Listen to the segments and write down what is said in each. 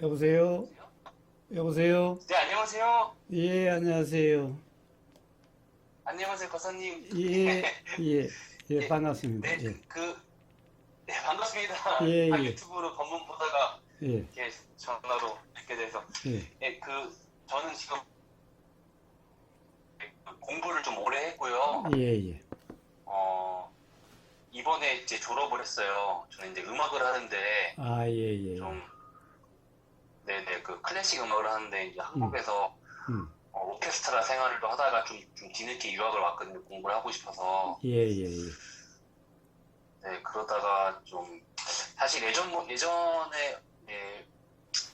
여보세요? 여보세요? 네, 안녕하세요. 예, 안녕하세요. 안녕하세요, 거사님. 예, 예, 예, 예, 반갑습니다. 네, 예, 네, 반갑습니다. 예, 예, 유튜브로 검문 보다가 예, 이렇게 전화로 뵙게 돼서. 예, 예, 저는 지금 공부를 좀 오래 했고요. 예, 예. 어, 이번에 이제 졸업을 했어요. 저는 이제 음악을 하는데, 아, 예, 예, 예. 좀, 네네, 클래식 음악을 하는데, 이제 음, 한국에서 음, 오케스트라 생활도 하다가 좀 뒤늦게 유학을 왔거든요. 공부를 하고 싶어서. 예, 예, 예. 네, 그러다가 좀 사실 예전에 예,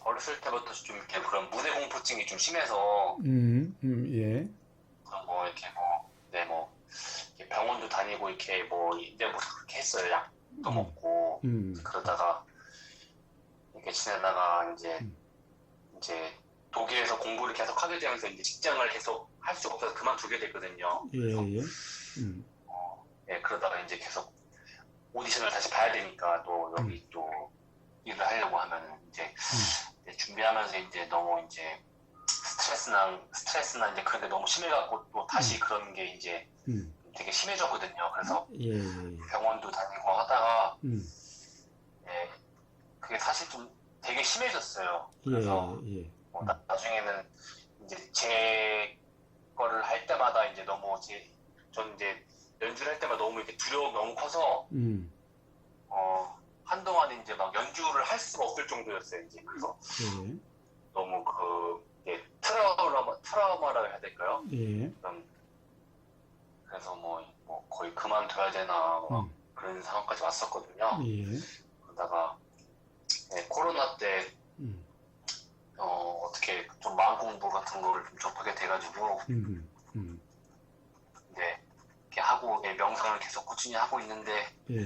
어렸을 때부터 좀 이렇게 그런 무대 공포증이 좀 심해서 예, 그런 뭐 이렇게 이렇게 병원도 다니고 이렇게 이제 그렇게 했어요. 약도 음, 먹고 음, 그러다가 이렇게 지내다가 음, 이제 독일에서 공부를 계속 하게 되면서 이제 직장을 계속 할 수가 없어서 그만두게 됐거든요. 예, 그래서 예, 음, 예, 그러다가 이제 계속 오디션을 다시 봐야 되니까 또 음, 여기 또 일을 하려고 하면은 이제 음, 준비하면서 이제 너무 이제 스트레스나 이제 그런 게 너무 심해갖고 또 다시 음, 그런 게 이제 음, 되게 심해졌거든요. 그래서 예, 예, 병원도 다니고 하다가 음, 예, 그게 사실 좀 되게 심해졌어요. 예, 그래서 예, 나중에는 이제 제 거를 할 때마다 이제 너무 전 이제 연주를 할 때마다 너무 이렇게 두려움이 너무 커서 음, 한동안 이제 막 연주를 할 수가 없을 정도였어요. 이제 그래서 예, 너무 트라우마라고 해야 될까요? 예, 그런 그래서 거의 그만둬야 되나 막 음, 그런 상황까지 왔었거든요. 예, 그러다가 네, 코로나 때 음, 어떻게 좀 마음 공부 같은 거를 좀 접하게 돼가지고 음, 이제 이렇게 하고 명상을 계속 꾸준히 하고 있는데 예,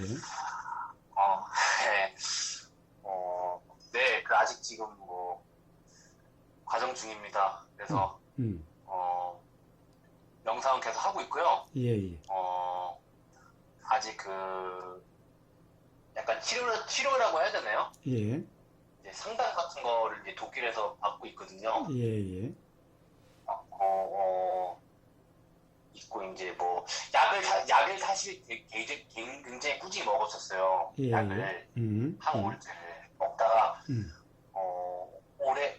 어, 네, 네, 아직 지금 과정 중입니다. 음, 그래서 음, 어, 명상은 계속 하고 있고요. 예, 예, 어, 아직 약간 치료라고 해야 되나요? 예, 이제 상담 같은 거를 이제 독일에서 받고 있거든요. 예, 예, 있고 이제 약을 사실 굉장히 꾸준히 먹었었어요. 예, 예, 약을 한 음, 5일째를 먹다가 음,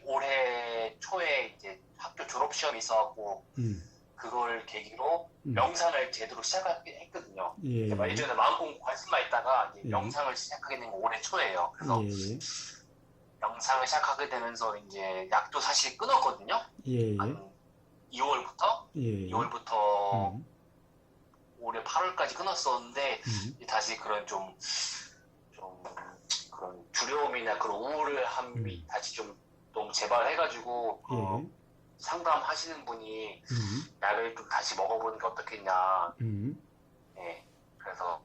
올해 초에 이제 학교 졸업 시험이 있어갖고 음, 그걸 계기로 음, 명상을 제대로 시작했거든요. 예, 제가 예, 예전에 마음공부 관심만 있다가 이제 예, 명상을 시작하게 된 건 올해 초예요. 예, 그래서 예, 명상을 시작하게 되면서 이제 약도 사실 끊었거든요. 예, 예, 한 2월부터 예, 예, 2월부터 음, 올해 8월까지 끊었었는데 음, 다시 그런 좀 그런 두려움이나 그런 우울함이 음, 다시 좀 너무 재발해가지고 예, 상담하시는 분이 음, 약을 좀 다시 먹어보는 게 어떻겠냐. 음, 예. 그래서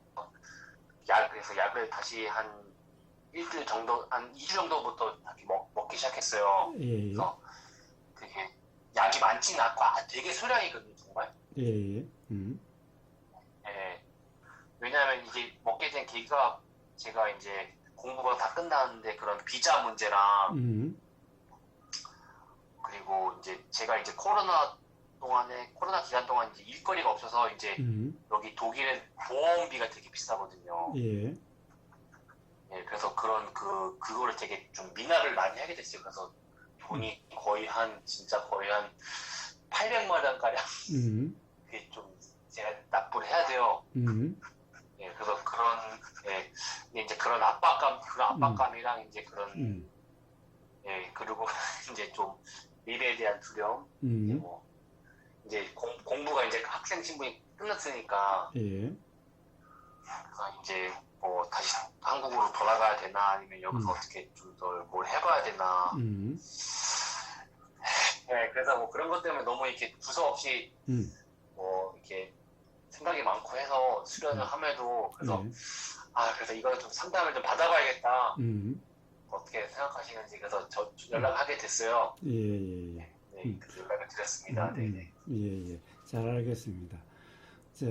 그래서 약을 다시 한 일주일 정도, 한 2주 정도부터 다시 먹기 시작했어요. 예, 예, 그래서 되게 약이 많지는 않고 되게 소량이거든요, 정말. 예, 예, 예. 왜냐하면 이게 먹게 된 계기가 제가 이제 공부가 다 끝났는데 그런 비자 문제랑 음, 그리고 이제 제가 이제 코로나 기간 동안 이제 일거리가 없어서 이제 여기 독일은 보험비가 되게 비싸거든요. 예, 예, 그래서 그거를 되게 좀 미납을 많이 하게 됐어요. 그래서 음, 돈이 진짜 거의 한 800만 원가량 음, 그게 좀 제가 납부를 해야 돼요. 음, 예, 그래서 예, 이제 그런 음, 압박감이랑 이제 음, 예, 그리고 이제 좀 미래에 대한 두려움, 이제 음, 이제 공부가 이제 학생 신분이 끝났으니까, 예, 이제 다시 한국으로 돌아가야 되나, 아니면 여기서 음, 어떻게 좀 더 뭘 해봐야 되나. 음, 예, 그래서 그런 것 때문에 너무 이렇게 두서없이 음, 이렇게 생각이 많고 해서 수련을 함에도, 그래서, 예, 그래서 이거는 좀 상담을 좀 받아봐야겠다. 음, 어떻게 생각하시는지, 그래서 음, 연락을 하게 됐어요. 예, 예, 예, 네, 그래서 연락을 드렸습니다. 네네. 예, 예, 잘 알겠습니다. 자,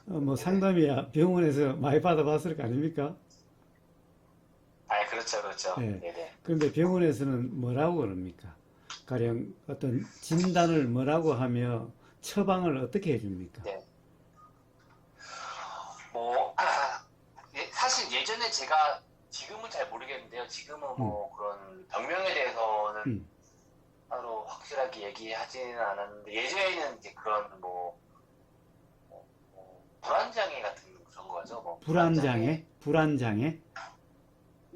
뭐 네네. 상담이야 병원에서 많이 받아봤을 거 아닙니까? 그렇죠, 그렇죠. 예. 네네. 그런데 병원에서는 뭐라고 그럽니까? 가령 어떤 진단을 뭐라고 하며 처방을 어떻게 해줍니까? 네. 뭐, 사실 예전에 제가 지금은 잘 모르겠는데요. 지금은 음, 뭐 그런 병명에 대해서는 음. 따로 확실하게 얘기하지는 않았는데 예전에는 이제 그런 불안장애 같은 그런 거죠. 뭐 불안장애. 불안장애?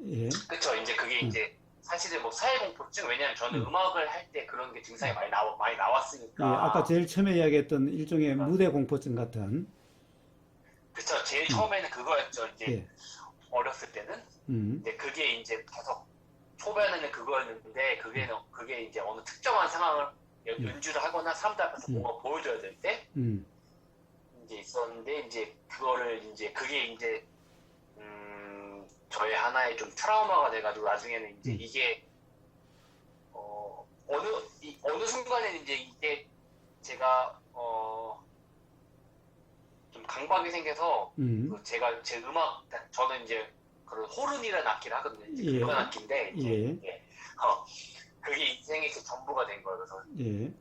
예, 그쵸. 이제 그게 음, 이제 사실은 뭐 사회공포증 왜냐면 저는 음, 음악을 할 때 그런 게 증상이 음. 많이 예, 아까 나왔으니까. 제일 처음에 이야기했던 일종의 어, 무대 공포증 같은, 그쵸. 제일 음, 처음에는 그거였죠. 이제 예, 어렸을 때는. 음, 근데 그게 이제 계속 초반에는 그거였는데 그게 이제 어느 특정한 상황을 예, 연주를 하거나 사람들 앞에서 음, 뭔가 보여줘야 될 때 음, 이제 있었는데 이제 그거를 이제 그게 이제 저의 하나의 좀 트라우마가 돼가지고 나중에는 이제 음, 이게 어느 순간에는 이제 이게 제가 좀 강박이 생겨서 음, 제가 제 음악 저는 이제 그런 호른이라는 악기를 하거든요. 이제 예, 긁은 악기인데 이제 예, 그게 인생의 제 전부가 된 거예요. 그래서 예,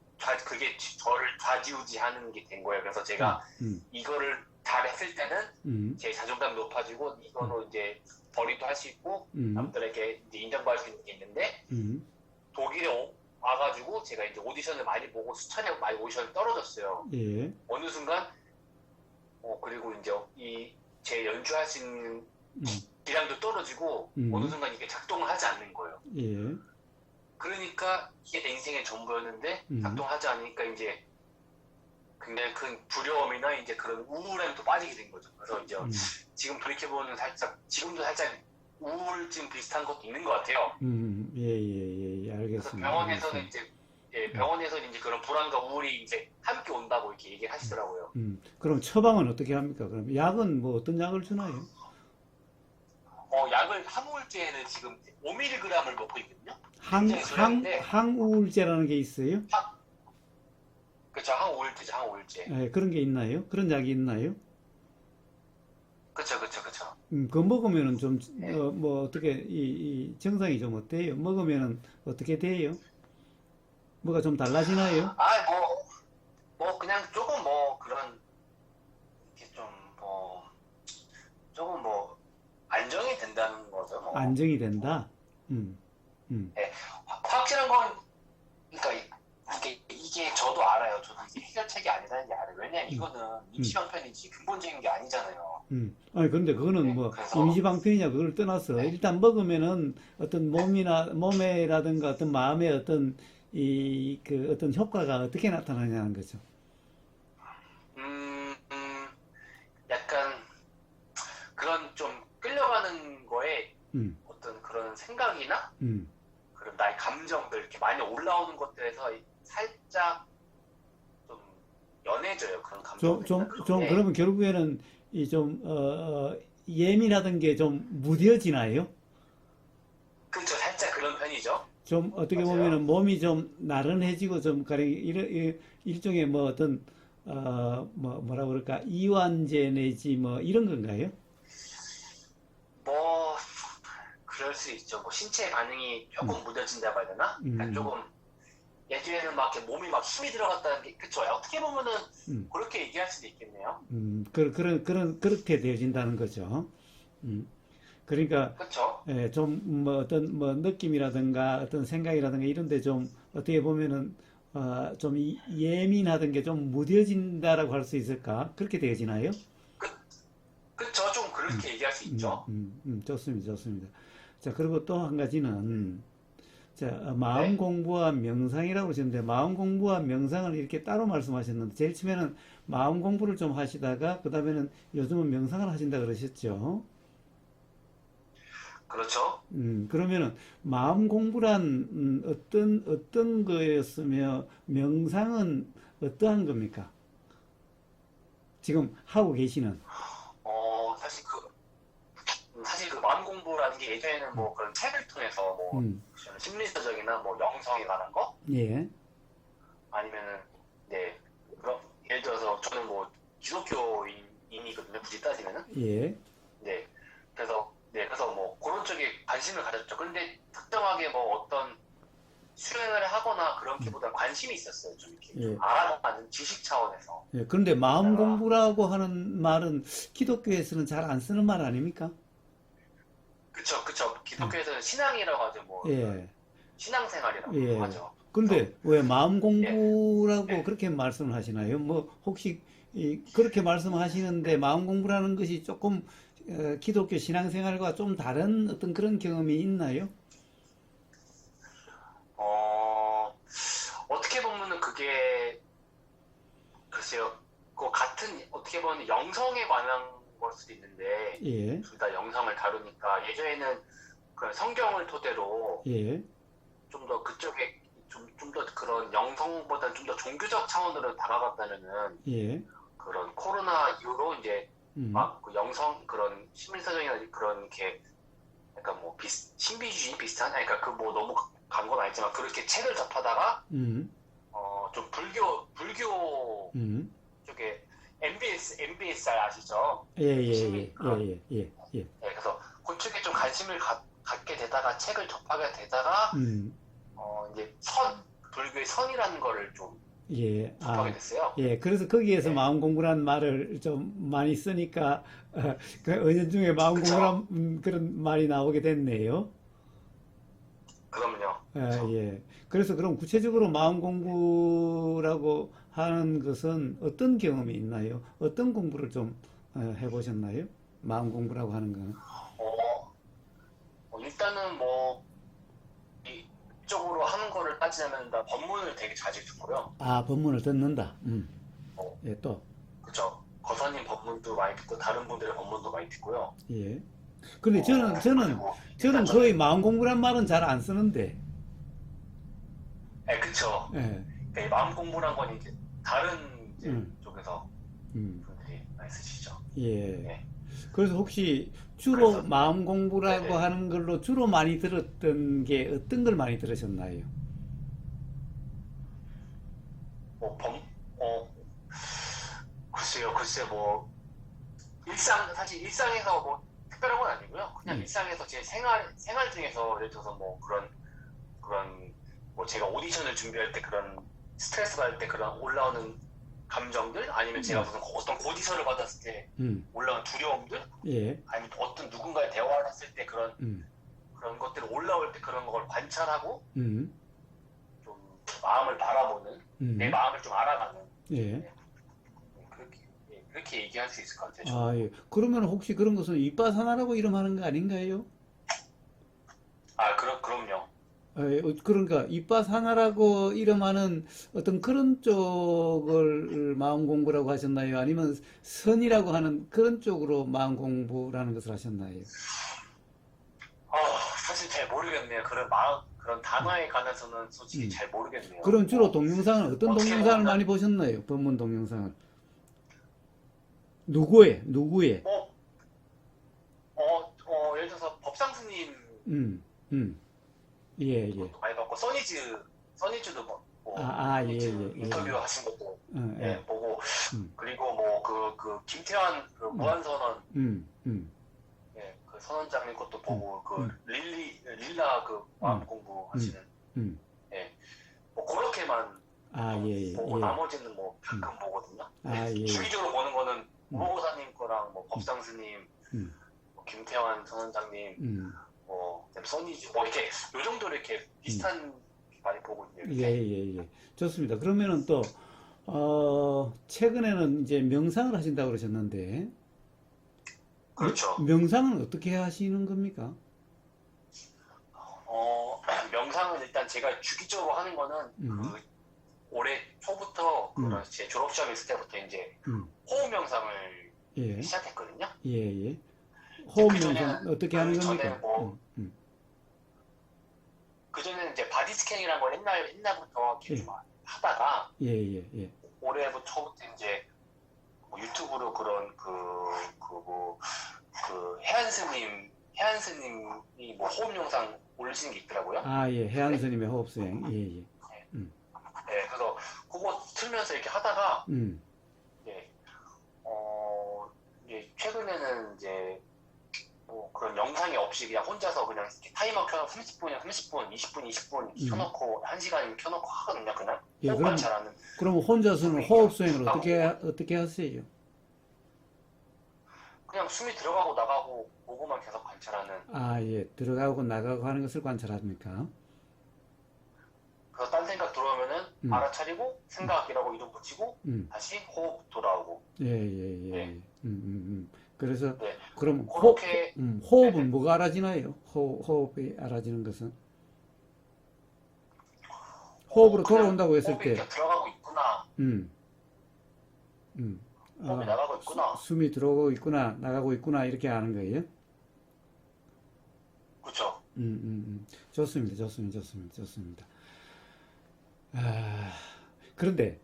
그게 저를 좌지우지하는 게 된 거예요. 그래서 음, 제가 음, 이거를 잘했을 때는 음, 제 자존감이 높아지고 음, 이거로 이제 벌이도 할 수 있고 음, 남들에게 이제 인정받을 수 있는 게 있는데 음, 독일에 와가지고 제가 이제 오디션을 많이 보고 수차례 많이 오디션을 떨어졌어요. 예, 어느 순간 그리고 이제 이 제 연주할 수 있는 음, 기량도 떨어지고 어느 음, 순간 이게 작동을 하지 않는 거예요. 예, 그러니까 이게 내 인생의 전부였는데 음, 작동하지 않으니까 이제 굉장히 큰 두려움이나 이제 그런 우울감에 또 빠지게 된 거죠. 그래서 이제 음, 지금 돌이켜보면 지금도 살짝 우울증 비슷한 것도 있는 것 같아요. 예, 예, 예, 그래서 알겠습니다. 병원에서는 알겠습니다. 이제 예, 음, 병원에서는 이제 그런 불안과 우울이 이제 함께 온다고 이렇게 얘기를 하시더라고요. 그럼 처방은 어떻게 합니까? 그럼 약은 뭐 어떤 약을 주나요? 약을 항우울제를 지금 5mg을 먹고 있거든요. 굉장히 소량인데 항우울제라는 게 있어요? 그쵸 항우울제죠 항우울제. 예, 그런 게 있나요? 그런 약이 있나요? 그쵸. 그거 먹으면은 좀, 예. 뭐, 어떻게, 정상이 좀 어때요? 먹으면은 어떻게 돼요? 뭐가 좀 달라지나요? 뭐 그냥 조금 뭐 그런 이렇게 좀뭐 조금 뭐 안정이 된다는 거죠. 뭐 안정이 된다? 음, 음, 예, 확실한 건 그러니까 이게 저도 알아요. 저도 이게 해결책이 아니라는 게 알아요. 왜냐면 음, 이거는 음, 임시방편이지 근본적인 게 아니잖아요. 아니, 그런데 그거는 네, 뭐, 그래서 임시방편이냐, 그걸 떠나서, 네. 일단 먹으면은 어떤 몸에라든가 어떤 마음의 어떤, 어떤 효과가 어떻게 나타나냐는 거죠. 음, 약간 그런 좀 끌려가는 거에 음, 어떤 그런 생각이나 음. 그런 나의 감정들 이렇게 많이 올라오는 것들에서 살짝 좀 연해져요. 그런 감정들이나 그런 게. 그러면 결국에는 예민하던 게 좀 무뎌지나요? 그렇죠. 살짝 그런 편이죠. 좀 어떻게 맞아요. 보면은 몸이 좀 나른해지고 좀 가령 일종의 뭐 어떤 뭐라 그럴까 이완제 내지 뭐 이런 건가요? 뭐 그럴 수 있죠. 뭐 신체 반응이 음, 조금 무뎌진다고 해야 되나? 그러니까 음, 조금 예전에는 막 이렇게 몸이 막 힘이 들어갔다는 게 그쵸. 어떻게 보면은 음, 그렇게 얘기할 수도 있겠네요. 그렇게 되어진다는 거죠. 음. 그러니까 그쵸? 좀 뭐 어떤 뭐 느낌이라든가 어떤 생각이라든가 이런 데 좀 어떻게 보면은 좀 예민하던 게 좀 무뎌진다라고 할 수 있을까? 그렇게 되어지나요? 그, 그쵸? 좀 음, 그렇게 얘기할 수 있죠. 좋습니다, 좋습니다. 자, 그리고 또 한 가지는 자, 마음 네. 공부와 명상이라고 하셨는데 마음 공부와 명상을 이렇게 따로 말씀하셨는데 제일 처음에는 마음 공부를 좀 하시다가 그다음에는 요즘은 명상을 하신다 그러셨죠? 그렇죠. 그러면은 마음 공부란 어떤 거였으며 명상은 어떠한 겁니까? 지금 하고 계시는. 사실 그 마음 공부라는 게 예전에는 음, 뭐 그런 책을 통해서 뭐 음, 심리서적이나 뭐 영성에 관한 거 예, 아니면은 네 그럼 예를 들어서 저는 뭐 기독교인이거든요 굳이 따지면은 예, 네 그래서 뭐 그런 쪽에 관심을 가졌죠. 그런데 특정하게 뭐 어떤 수행을 하거나 그런 게보다 관심이 있었어요. 좀 이렇게 예. 좀 알아가는 지식 차원에서. 예. 그런데 마음 그러다가 공부라고 하는 말은 기독교에서는 잘 안 쓰는 말 아닙니까? 그쵸, 그쵸. 예. 기독교에서는 신앙이라고 하죠. 뭐 예. 신앙생활이라고 예. 하죠. 그래서 근데 왜 마음 예, 공부라고 예. 그렇게 말씀을 하시나요? 뭐 혹시 그렇게 말씀하시는데 마음 공부라는 것이 조금 기독교 신앙생활과 좀 다른 어떤 그런 경험이 있나요? 어, 어떻게 보면은 그게 글쎄요. 그 같은 어떻게 보면 영성에 관한 걸 수도 있는데 예. 둘 다 영성을 다루니까 예전에는 그 성경을 토대로 예. 좀 더 그쪽에 좀 더 그런 영성보다는 좀 더 종교적 차원으로 다가갔다면은 예. 그런 코로나 이후로 이제 음. 막 그 영성 그런 심리서적이나 그런 이렇게 약간 뭐 신비주의 비슷한 그러니까 그 뭐 너무 간 건 아니지만 그렇게 책을 접하다가 음. 좀 불교 음. 쪽에 MBSR 아시죠? 예, 예, 시민 예, 그런 예, 예, 예, 예. 그래서 그쪽에 좀 관심을 갖게 되다가 책을 접하게 되다가 음. 이제 불교의 선이라는 거를 좀 예. 접하게 아, 됐어요. 예. 그래서 거기에서 예, 마음 공부라는 말을 좀 많이 쓰니까 그 은연중에 마음 그쵸? 공부란 그런 말이 나오게 됐네요. 그럼요. 아, 그쵸? 예. 그래서 그럼 구체적으로 마음 공부라고 하는 것은 어떤 경험이 있나요? 어떤 공부를 좀 해보셨나요? 마음 공부라고 하는 거는. 어, 일단은 뭐 이쪽으로 하는 거를 따지자면 나 법문을 되게 자주 듣고요. 아, 법문을 듣는다. 어, 예, 또. 그쵸? 거사님 법문도 많이 듣고 다른 분들의 법문도 많이 듣고요. 예. 근데 그리고 일단 저는 거의 저는 마음 공부란 말은 잘 안 쓰는데. 그쵸? 예. 그러니까 이 마음 공부란 건 이제 다른 이제 음. 쪽에서 음. 분들이 많이 쓰시죠. 예. 예. 그래서 혹시 주로 그래서 마음 공부라고 네네. 하는 걸로 주로 많이 들었던 게 어떤 걸 많이 들으셨나요? 뭐 어, 글쎄 뭐 사실 일상에서 뭐 특별한 건 아니고요. 그냥 예. 일상에서 제 생활 중에서 예를 들어서 뭐 그런 뭐 제가 오디션을 준비할 때 그런 스트레스 받을 때 그런 올라오는 감정들 아니면 제가 음. 무슨 어떤 고지서를 받았을 때 음. 올라오는 두려움들 예. 아니면 어떤 누군가의 대화를 했을 때 음. 그런 것들이 올라올 때 그런 걸 관찰하고 음. 좀 마음을 바라보는 내 음. 마음을 좀 알아가는 예. 예, 그렇게 그렇게 얘기할 수 있을 것 같아요. 저는. 아, 예. 그러면 혹시 그런 것은 윗바사나라고 이름하는 거 아닌가요? 그럼요. 그러니까 윗바사나라고 이름하는 어떤 그런 쪽을 마음 공부라고 하셨나요? 아니면 선이라고 하는 그런 쪽으로 마음 공부라는 것을 하셨나요? 아, 사실 잘 모르겠네요. 그런 단어에 관해서는 솔직히 음. 잘 모르겠네요. 그럼 주로 동영상을 어떤 어떻게 동영상을 많이 보면은 보셨나요? 법문 동영상을. 누구의? 누구의? 뭐 예를 들어서 법상 스님 음. 음. 예, 예. 것도 많이 봤고 써니즈도 아, 뭐 예, 써니즈 예, 예, 인터뷰 예. 하신 것도 예. 보고 음. 그리고 뭐 그 김태환 그 음. 무한선언 음. 음. 그 선원장님 것도 음. 보고 그 음. 릴라 그 마음 음. 음. 공부하시는 음. 예, 뭐 그렇게만 아, 좀 예, 보고 예. 나머지는 뭐 음. 가끔 보거든요. 아, 근데 예, 예. 주기적으로 보는 거는 음. 우호사님 거랑 뭐 음. 법상 스님, 음. 뭐 김태환 선원장님, 음. 뭐 그다음에 써니즈 뭐 이렇게 요 정도 이렇게 음. 비슷한 많이 보거든요. 예, 이렇게. 예, 예. 좋습니다. 그러면은 또, 최근에는 이제 명상을 하신다고 그러셨는데, 그렇죠. 명상은 어떻게 하시는 겁니까? 명상은 일단 제가 주기적으로 하는 거는 음. 그 올해 초부터 그런 음. 제 졸업시험 있을 때부터 이제 음. 호흡 명상을 예, 시작했거든요. 예, 예. 이제 호흡 명상 어떻게 하는 그 겁니까? 전에는 뭐 그 전에는 이제 바디 스캔이라는 걸 옛날부터 이렇게 예, 좀 하다가 예, 예, 예. 올해부터부터 이제 뭐 유튜브로 그런 그 해안 스님이 뭐 호흡 영상 올리시는 게 있더라고요. 아, 예, 해안 유튜브에. 스님의 호흡 수행. 예, 예. 네, 음. 그래서 그거 틀면서 이렇게 하다가 음. 이제 이제 최근에는 이제 뭐 그런 영상 명상이 없이 그냥 혼자서 그냥 이렇게 타이머 켜놓고 30분이면 30분, 20분, 20분 켜놓고 1시간이면 켜놓고 하거든요. 그냥 예, 호흡 관찰하는. 그럼 혼자서는 호흡 수행을 어떻게 하세요? 그냥 숨이 들어가고 나가고 그거만 계속 관찰하는. 아, 예, 들어가고 나가고 하는 것을 관찰합니까? 그래서 딴 생각 들어오면은 음. 알아차리고 생각이라고 이름 붙이고 음. 다시 호흡 돌아오고. 예, 예, 예. 네. 그래서 네. 그럼 그렇게 호흡은 네네. 뭐가 알아지나요? 호흡이 알아지는 것은? 호흡으로 그냥 돌아온다고 했을 호흡이 때, 이렇게 들어가고 있구나. 음, 음, 호흡이 아, 나가고 있구나. 숨이 들어오고 있구나, 나가고 있구나, 이렇게 아는 거예요? 그렇죠. 좋습니다, 좋습니다. 아, 그런데,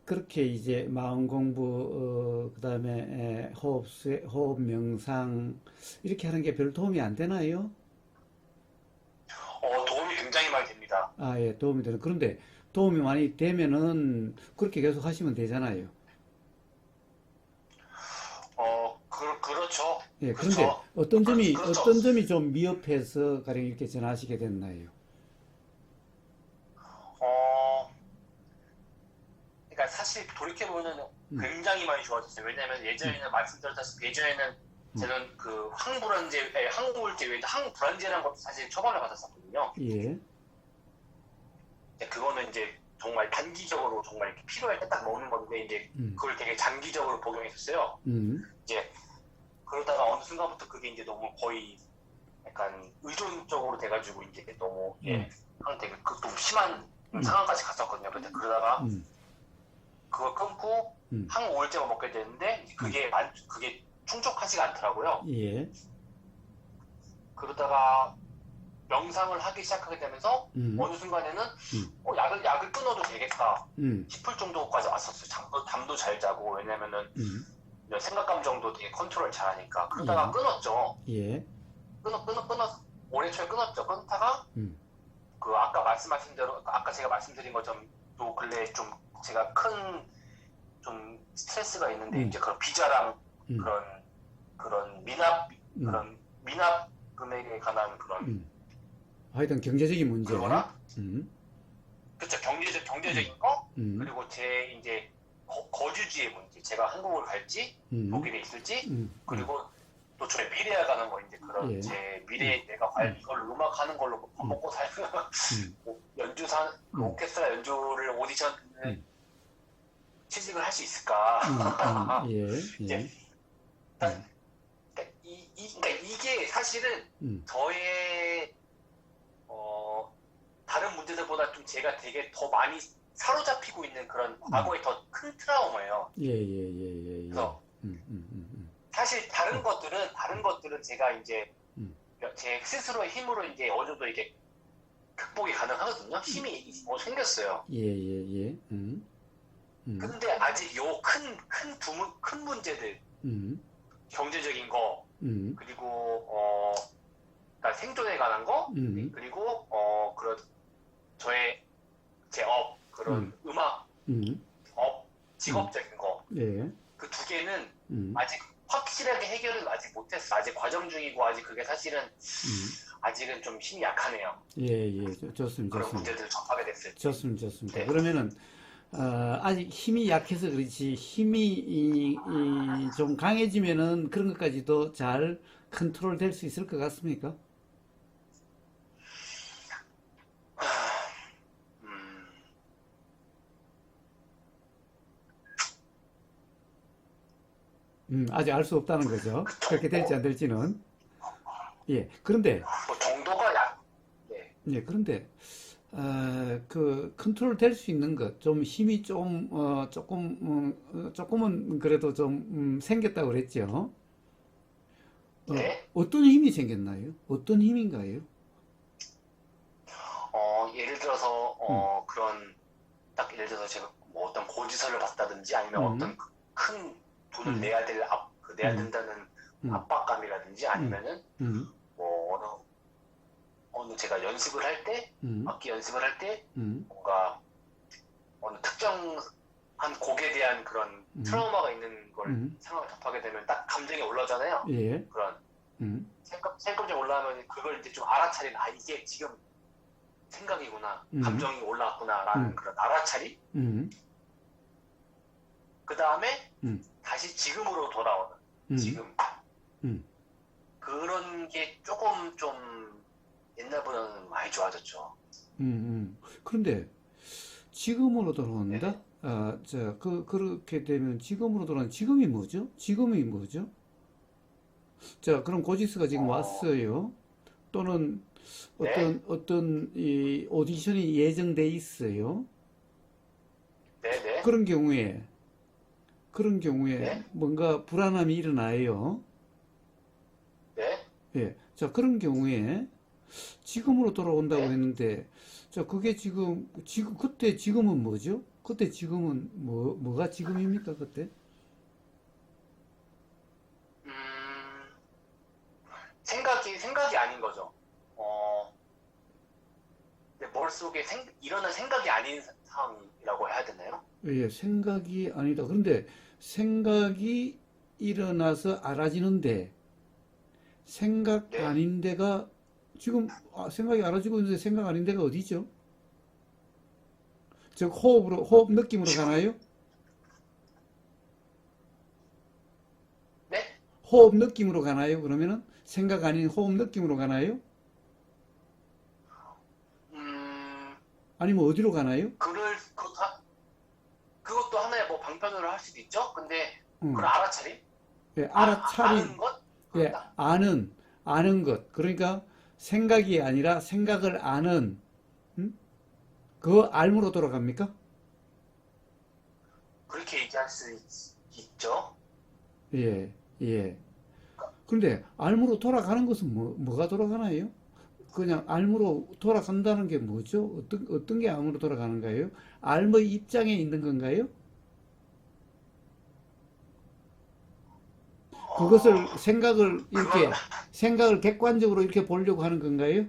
그렇게 이제 마음 공부, 그다음에 호흡 명상, 이렇게 하는 게 별 도움이 안 되나요? 도움이 굉장히 많이 됩니다. 아, 예, 도움이 되는. 그런데 도움이 많이 되면은 그렇게 계속 하시면 되잖아요. 그렇죠. 예, 그런데 그렇죠. 그렇죠. 어떤 점이 좀 미흡해서 가령 이렇게 전하시게 됐나요? 어, 그러니까 사실 돌이켜보면 음, 굉장히 많이 좋아졌어요. 왜냐하면 예전에는 말씀드렸다시피 예전에는 저는 그 항우울제 외에도 항불안제라는 것도 사실 처방을 받았었거든요. 예, 이제 그거는 이제 정말 단기적으로 정말 이렇게 필요할 때 딱 먹는 건데 이제 음, 그걸 되게 장기적으로 복용했었어요. 이제 그러다가 어느 순간부터 그게 이제 너무 거의 약간 의존적으로 돼가지고 이제 너무 음, 되게 좀 심한 음, 상황까지 갔었거든요. 근데 그러다가 음, 그걸 끊고 음, 항우울제만 먹게 되는데 이제 그게 충족하지가 않더라고요. 예, 그러다가 명상을 하기 시작하게 되면서 음, 어느 순간에는 음, 약을 끊어도 되겠다 음, 싶을 정도까지 왔었어요. 잠도 잘 자고 왜냐면은 음, 이런 생각 감정도 되게 컨트롤 잘하니까. 그러다가 끊었죠. 예, 끊었 올해 초에 끊었죠. 끊다가 음, 그 아까 제가 말씀드린 것처럼 또 근래 좀 제가 큰 좀 스트레스가 있는데 음, 이제 그런 비자랑 음, 그런 미납 음, 그런 미납 금액에 관한 그런 음. 하여튼 경제적인 문제. 그거나 음, 그렇죠. 경제적인 거 음, 그리고 제 이제 거주지의 문제. 제가 한국을 갈지 음, 독일에 있을지 음, 그리고 또 저의 미래에 가는 거 이제 그런 예, 제 미래에 내가 과연 이걸 음악 하는 걸로 밥 먹고 살면 음, 음, 오케스트라 연주를 오디션을 음, 취직을 할 수 있을까? 예, 이제 예, 그러니까 그러니까 이게 사실은 음, 저의 다른 문제들보다 좀 제가 되게 더 많이 사로잡히고 있는 그런 과거의 더 큰 트라우마예요. 예. 그래서 음, 음, 음, 사실 다른 것들은 제가 이제 음, 제 스스로의 힘으로 이제 어느 정도 이게 극복이 가능하거든요. 힘이 생겼어요. 예, 음, 근데 아직 요 큰 문제들, 음, 경제적인 거, 음, 그리고 그러니까 생존에 관한 거, 그리고 그런 제 업, 그런 음악 음, 업, 직업적인 거, 예, 그 두 개는 음, 아직 확실하게 해결을 아직 못했어. 아직 과정 중이고 아직 그게 사실은 아직은 좀 힘이 약하네요. 좋습니다, 그런 문제들을 접하게 됐을 때. 좋습니다. 네. 그러면은, 아직 힘이 약해서 그렇지, 힘이 좀 강해지면은 그런 것까지도 잘 컨트롤 될 수 있을 것 같습니까? 음, 아직 알 수 없다는 거죠. 그렇게 될지 뭐, 안 될지는. 예, 그런데, 뭐 정도가 네. 예, 그런데, 컨트롤 될 수 있는 것, 좀 힘이 조금은 그래도 좀, 생겼다고 그랬죠. 네. 어떤 힘이 생겼나요? 어떤 힘인가요? 예를 들어서 음, 딱 예를 들어서 제가 뭐 어떤 고지서를 봤다든지 아니면 음, 어떤 큰 돈을 음, 내야 음, 된다는 음, 압박감이라든지 음, 아니면은 음, 뭐 어느 제가 연습을 할 때, 음, 악기 연습을 할 때 음, 뭔가 어느 특정한 곡에 대한 그런 음, 트라우마가 있는 걸 음, 상황을 접하게 되면 딱 감정이 올라오잖아요. 예, 그런 음, 생금이 올라오면 그걸 이제 좀 알아차리는, 아, 이게 지금 생각이구나, 음, 감정이 올라왔구나라는 음, 그런 알아차림. 음, 그 다음에 음, 다시 지금으로 돌아오는, 음, 지금. 음, 그런 게 조금 좀 옛날보다는 많이 좋아졌죠. 그런데 지금으로 네네. 돌아온다? 그렇게 되면 지금으로 돌아온 지금이 뭐죠? 지금이 뭐죠? 자, 그럼 고지서가 지금 어, 왔어요. 또는 네, 어떤 이 오디션이 예정돼 있어요. 네네, 그런 경우에, 그런 경우에 네, 뭔가 불안함이 일어나요. 네, 예. 자, 그런 경우에 지금으로 돌아온다고 네. 했는데, 자, 그게 그때 지금은 뭐죠? 그때 지금은 뭐가 지금입니까, 그때? 음, 생각이 아닌 거죠. 내 머릿속에 일어난 생각이 아닌 상황이라고 해야 되나요? 예, 생각이 아니다. 그런데 생각이 일어나서 알아지는데, 생각 네, 아닌 데가 생각이 알아지고 있는데 생각 아닌 데가 어디죠? 즉 호흡 느낌으로 지금, 가나요? 네? 호흡 느낌으로 가나요? 그러면은 생각 아닌 호흡 느낌으로 가나요? 음, 아니면 어디로 가나요? 그것도 하나의 뭐 방편으로 할 수도 있죠? 근데, 그걸 음, 알아차림? 예, 아는 알아차림, 것? 예, 그렇다. 아는 것. 그러니까 생각이 아니라 생각을 아는, 음? 그 알무로 돌아갑니까? 그렇게 얘기할 수 있죠? 예, 예. 근데 알무로 돌아가는 것은 뭐가 돌아가나요? 그냥 알무로 돌아간다는 게 뭐죠? 어떤 게 알무로 돌아가는가요? 알무의 입장에 있는 건가요? 어, 그건, 생각을 객관적으로 이렇게 보려고 하는 건가요?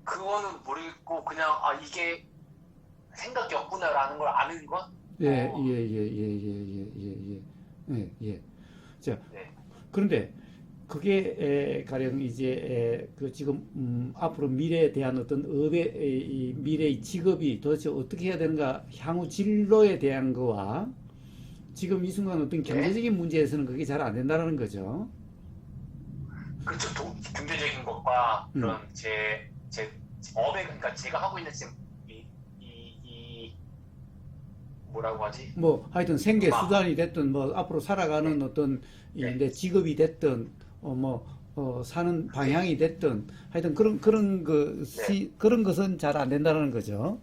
그거는 모르겠고, 그냥, 아, 이게 생각이 없구나라는 걸 아는 것? 예, 예, 예, 예, 예, 예, 예, 예, 예, 예. 자, 네. 그런데 그게 가령 이제 그 지금 앞으로 미래에 대한 어떤 이 미래의 직업이 도대체 어떻게 해야 되는가 향후 진로에 대한 거와 지금 이 순간 어떤 네. 경제적인 문제에서는 그게 잘 안 된다는 거죠. 그렇죠. 경제적인 것과 음. 그런 제 업에, 그러니까 제가 하고 있는 지금 이 뭐라고 하지? 뭐 하여튼 생계 음악. 수단이 됐든 뭐 앞으로 살아가는 네. 어떤 이 네. 내 직업이 됐든 사는 네. 방향이 됐든 하여튼 네. 그런 것은 잘 안 된다는 거죠.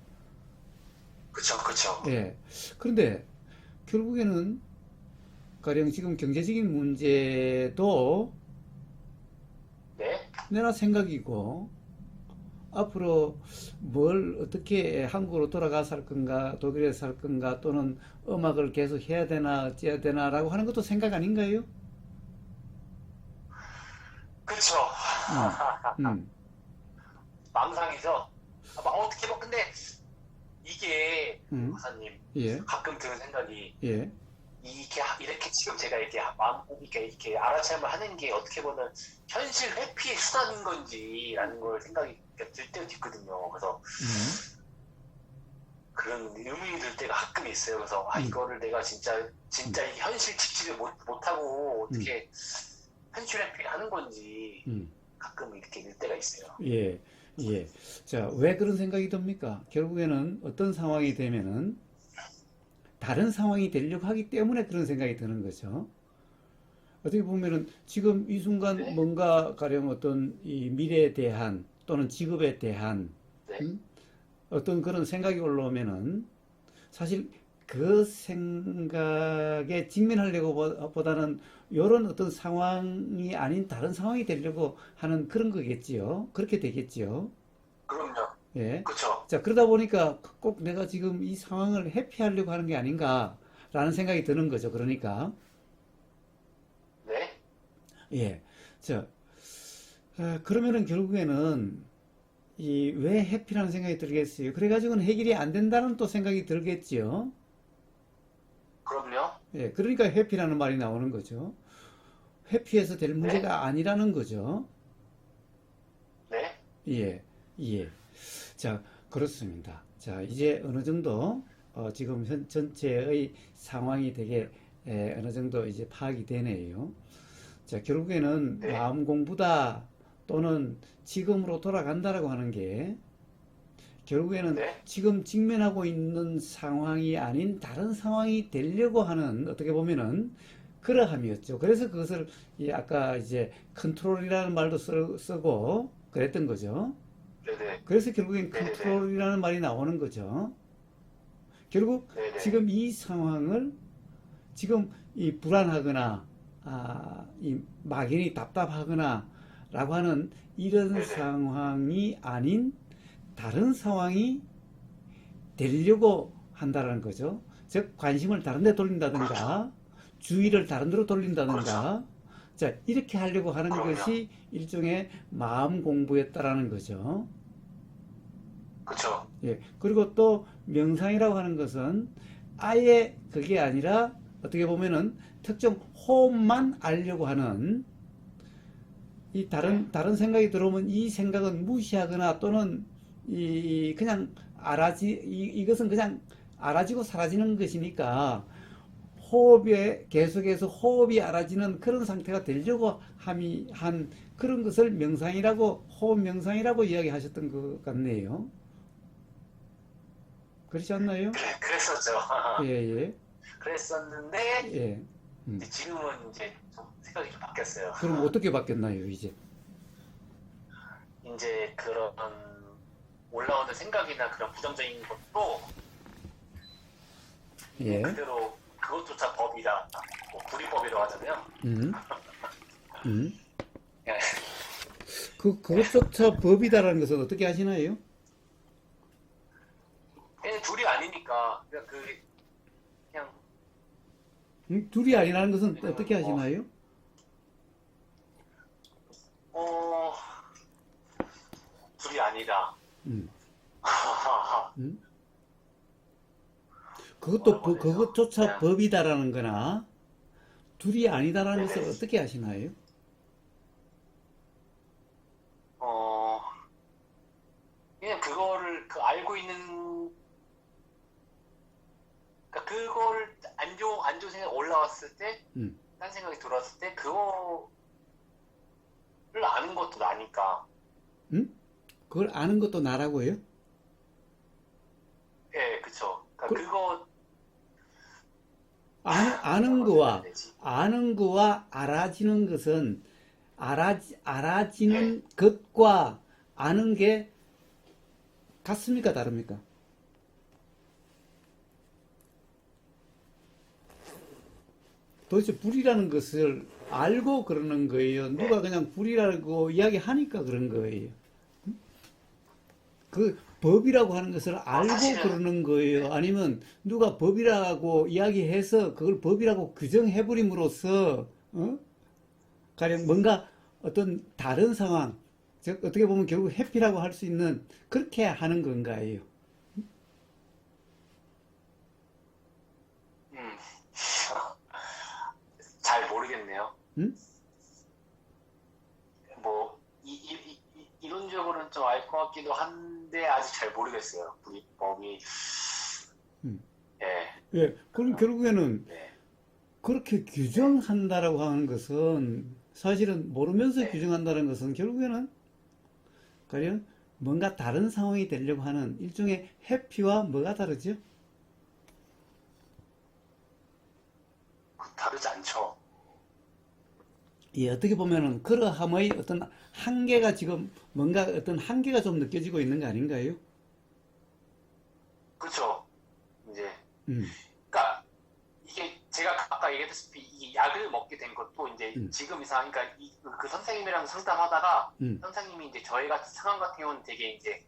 그쵸. 그쵸. 예. 그런데 결국에는 가령 지금 경제적인 문제도 네. 내나 생각이고 앞으로 뭘 어떻게 한국으로 돌아가서 할 건가 독일에서 할 건가 또는 음악을 계속 해야 되나 어찌해야 되나라고 하는 것도 생각 아닌가요? 그쵸. 음, 음, 망상이죠. 아, 어떻게 뭐 근데 이게 음, 박사님 예, 가끔 드는 생각이, 예, 이렇게 지금 제가 이렇게 이렇게 알아차림을 하는 게 어떻게 보면 현실 회피의 수단인 건지라는 걸 생각이 들 때도 있거든요. 그래서 음, 그런 의문이 들 때가 가끔 있어요. 그래서 아, 음, 이거를 내가 음, 진짜 이 현실 직시를 못하고 음, 어떻게 현실 회피를 하는 건지 음, 가끔 이렇게 들 때가 있어요. 예, 예. 자, 왜 그런 생각이 듭니까? 결국에는 어떤 상황이 되면은 다른 상황이 되려고 하기 때문에 그런 생각이 드는 거죠. 어떻게 보면은 지금 이 순간 네, 뭔가 가령 어떤 이 미래에 대한 또는 직업에 대한 네, 음? 어떤 그런 생각이 올라오면은 사실 그 생각에 직면하려고 보다는 이런 어떤 상황이 아닌 다른 상황이 되려고 하는 그런 거겠지요. 그렇게 되겠지요. 그럼요. 예. 그쵸. 자, 그러다 보니까 꼭 내가 지금 이 상황을 회피하려고 하는 게 아닌가라는 생각이 드는 거죠. 그러니까. 네, 예. 자, 그러면은 결국에는 이 왜 회피라는 생각이 들겠어요. 그래가지고는 해결이 안 된다는 또 생각이 들겠지요. 그럼요. 예, 그러니까 회피라는 말이 나오는 거죠. 회피해서 될 네? 문제가 아니라는 거죠. 네? 예, 예. 자, 그렇습니다. 자, 이제 어느 정도, 지금 전체의 상황이 되게, 어느 정도 이제 파악이 되네요. 자, 결국에는 네? 마음 공부다 또는 지금으로 돌아간다라고 하는 게 결국에는 네? 지금 직면하고 있는 상황이 아닌 다른 상황이 되려고 하는 어떻게 보면은 그러함이었죠. 그래서 그것을 아까 이제 컨트롤이라는 말도 쓰고 그랬던 거죠. 네네. 그래서 결국엔 네네네. 컨트롤이라는 말이 나오는 거죠. 결국 네네. 지금 이 상황을 지금 이 불안하거나 이 막연히 답답하거나 라고 하는 이런 네네. 상황이 아닌 다른 상황이 되려고 한다는 거죠. 즉 관심을 다른 데 그렇죠. 돌린다든가 주의를 다른 데로 그렇죠. 돌린다든가 자 이렇게 하려고 하는 그럼요. 것이 일종의 마음 공부였다라는 거죠. 그쵸. 예. 그리고 또 명상이라고 하는 것은 아예 그게 아니라 어떻게 보면은 특정 호흡만 알려고 하는 이 네. 다른 생각이 들어오면 이 생각은 무시하거나 또는 그냥 이것은 그냥 알아지고 사라지는 것이니까 호흡에 계속해서 호흡이 알아지는 그런 상태가 되려고 한 그런 것을 명상이라고 호흡 명상이라고 이야기하셨던 것 같네요. 그렇지 않나요? 그랬었죠. 예, 예, 그랬었는데, 예. 이제 지금은 이제 좀 생각이 좀 바뀌었어요. 그럼 어떻게 바뀌었나요, 이제? 이제 그런 올라오는 생각이나 그런 부정적인 것도 있는 예, 그대로 그것조차 법이다. 뭐 구리법이라고 하잖아요. 음, 음. 예. 그것조차 법이다라는 것은 어떻게 하시나요? 그냥 둘이 아니니까 그냥 그냥 둘이 아니라는 것은 왜냐면 어떻게 하시나요? 어 둘이 아니다. 음, 음. 뭐라고 해야 되죠? 그것조차 그냥 법이다라는 거나, 둘이 아니다라는 네네. 것을 어떻게 하시나요? 어 그냥 그거를 알고 있는 그러니까 그걸 안 좋은 생각이 올라왔을 때, 음, 딴 생각이 들어왔을 때 그거를 아는 것도 나니까. 그걸 아는 것도 나라고요? 예, 그쵸. 그러니까 그, 그거 아는 뭐라고 설명해야 거와, 되지? 알아지는 것은, 예, 알아지는 것과 아는 게 같습니까? 다릅니까? 도대체 불이라는 것을 알고 그러는 거예요. 누가 예. 그냥 불이라고 이야기하니까 그런 거예요. 그 법이라고 하는 것을 알고 사실은 그러는 거예요. 네. 아니면 누가 법이라고 이야기해서 그걸 법이라고 규정해버림으로써 가령 뭔가 어떤 다른 상황, 즉 어떻게 보면 결국 회피라고 할 수 있는 그렇게 하는 건가요? 음, 잘 모르겠네요. 음? 뭐 이론적으로는 좀 알 것 같기도 한데 아직 잘 모르겠어요. 우리 법이. 음. 예, 예, 그럼 결국에는 네, 그렇게 규정한다라고 하는 것은 사실은 모르면서 네. 규정한다는 것은 결국에는 가령 뭔가 다른 상황이 되려고 하는 일종의 회피와 뭐가 다르죠? 다르지 않죠. 예, 어떻게 보면은 그러함의 어떤 한계가 지금 뭔가 어떤 한계가 좀 느껴지고 있는 거 아닌가요? 그쵸. 이제 음, 그러니까 이게 제가 아까 얘기했다시피 이게 약을 먹게 된 것도 이제 음, 지금 이상 그러니까 그 선생님이랑 상담하다가 음, 선생님이 이제 저희 같은 상황 같은 경우는 되게 이제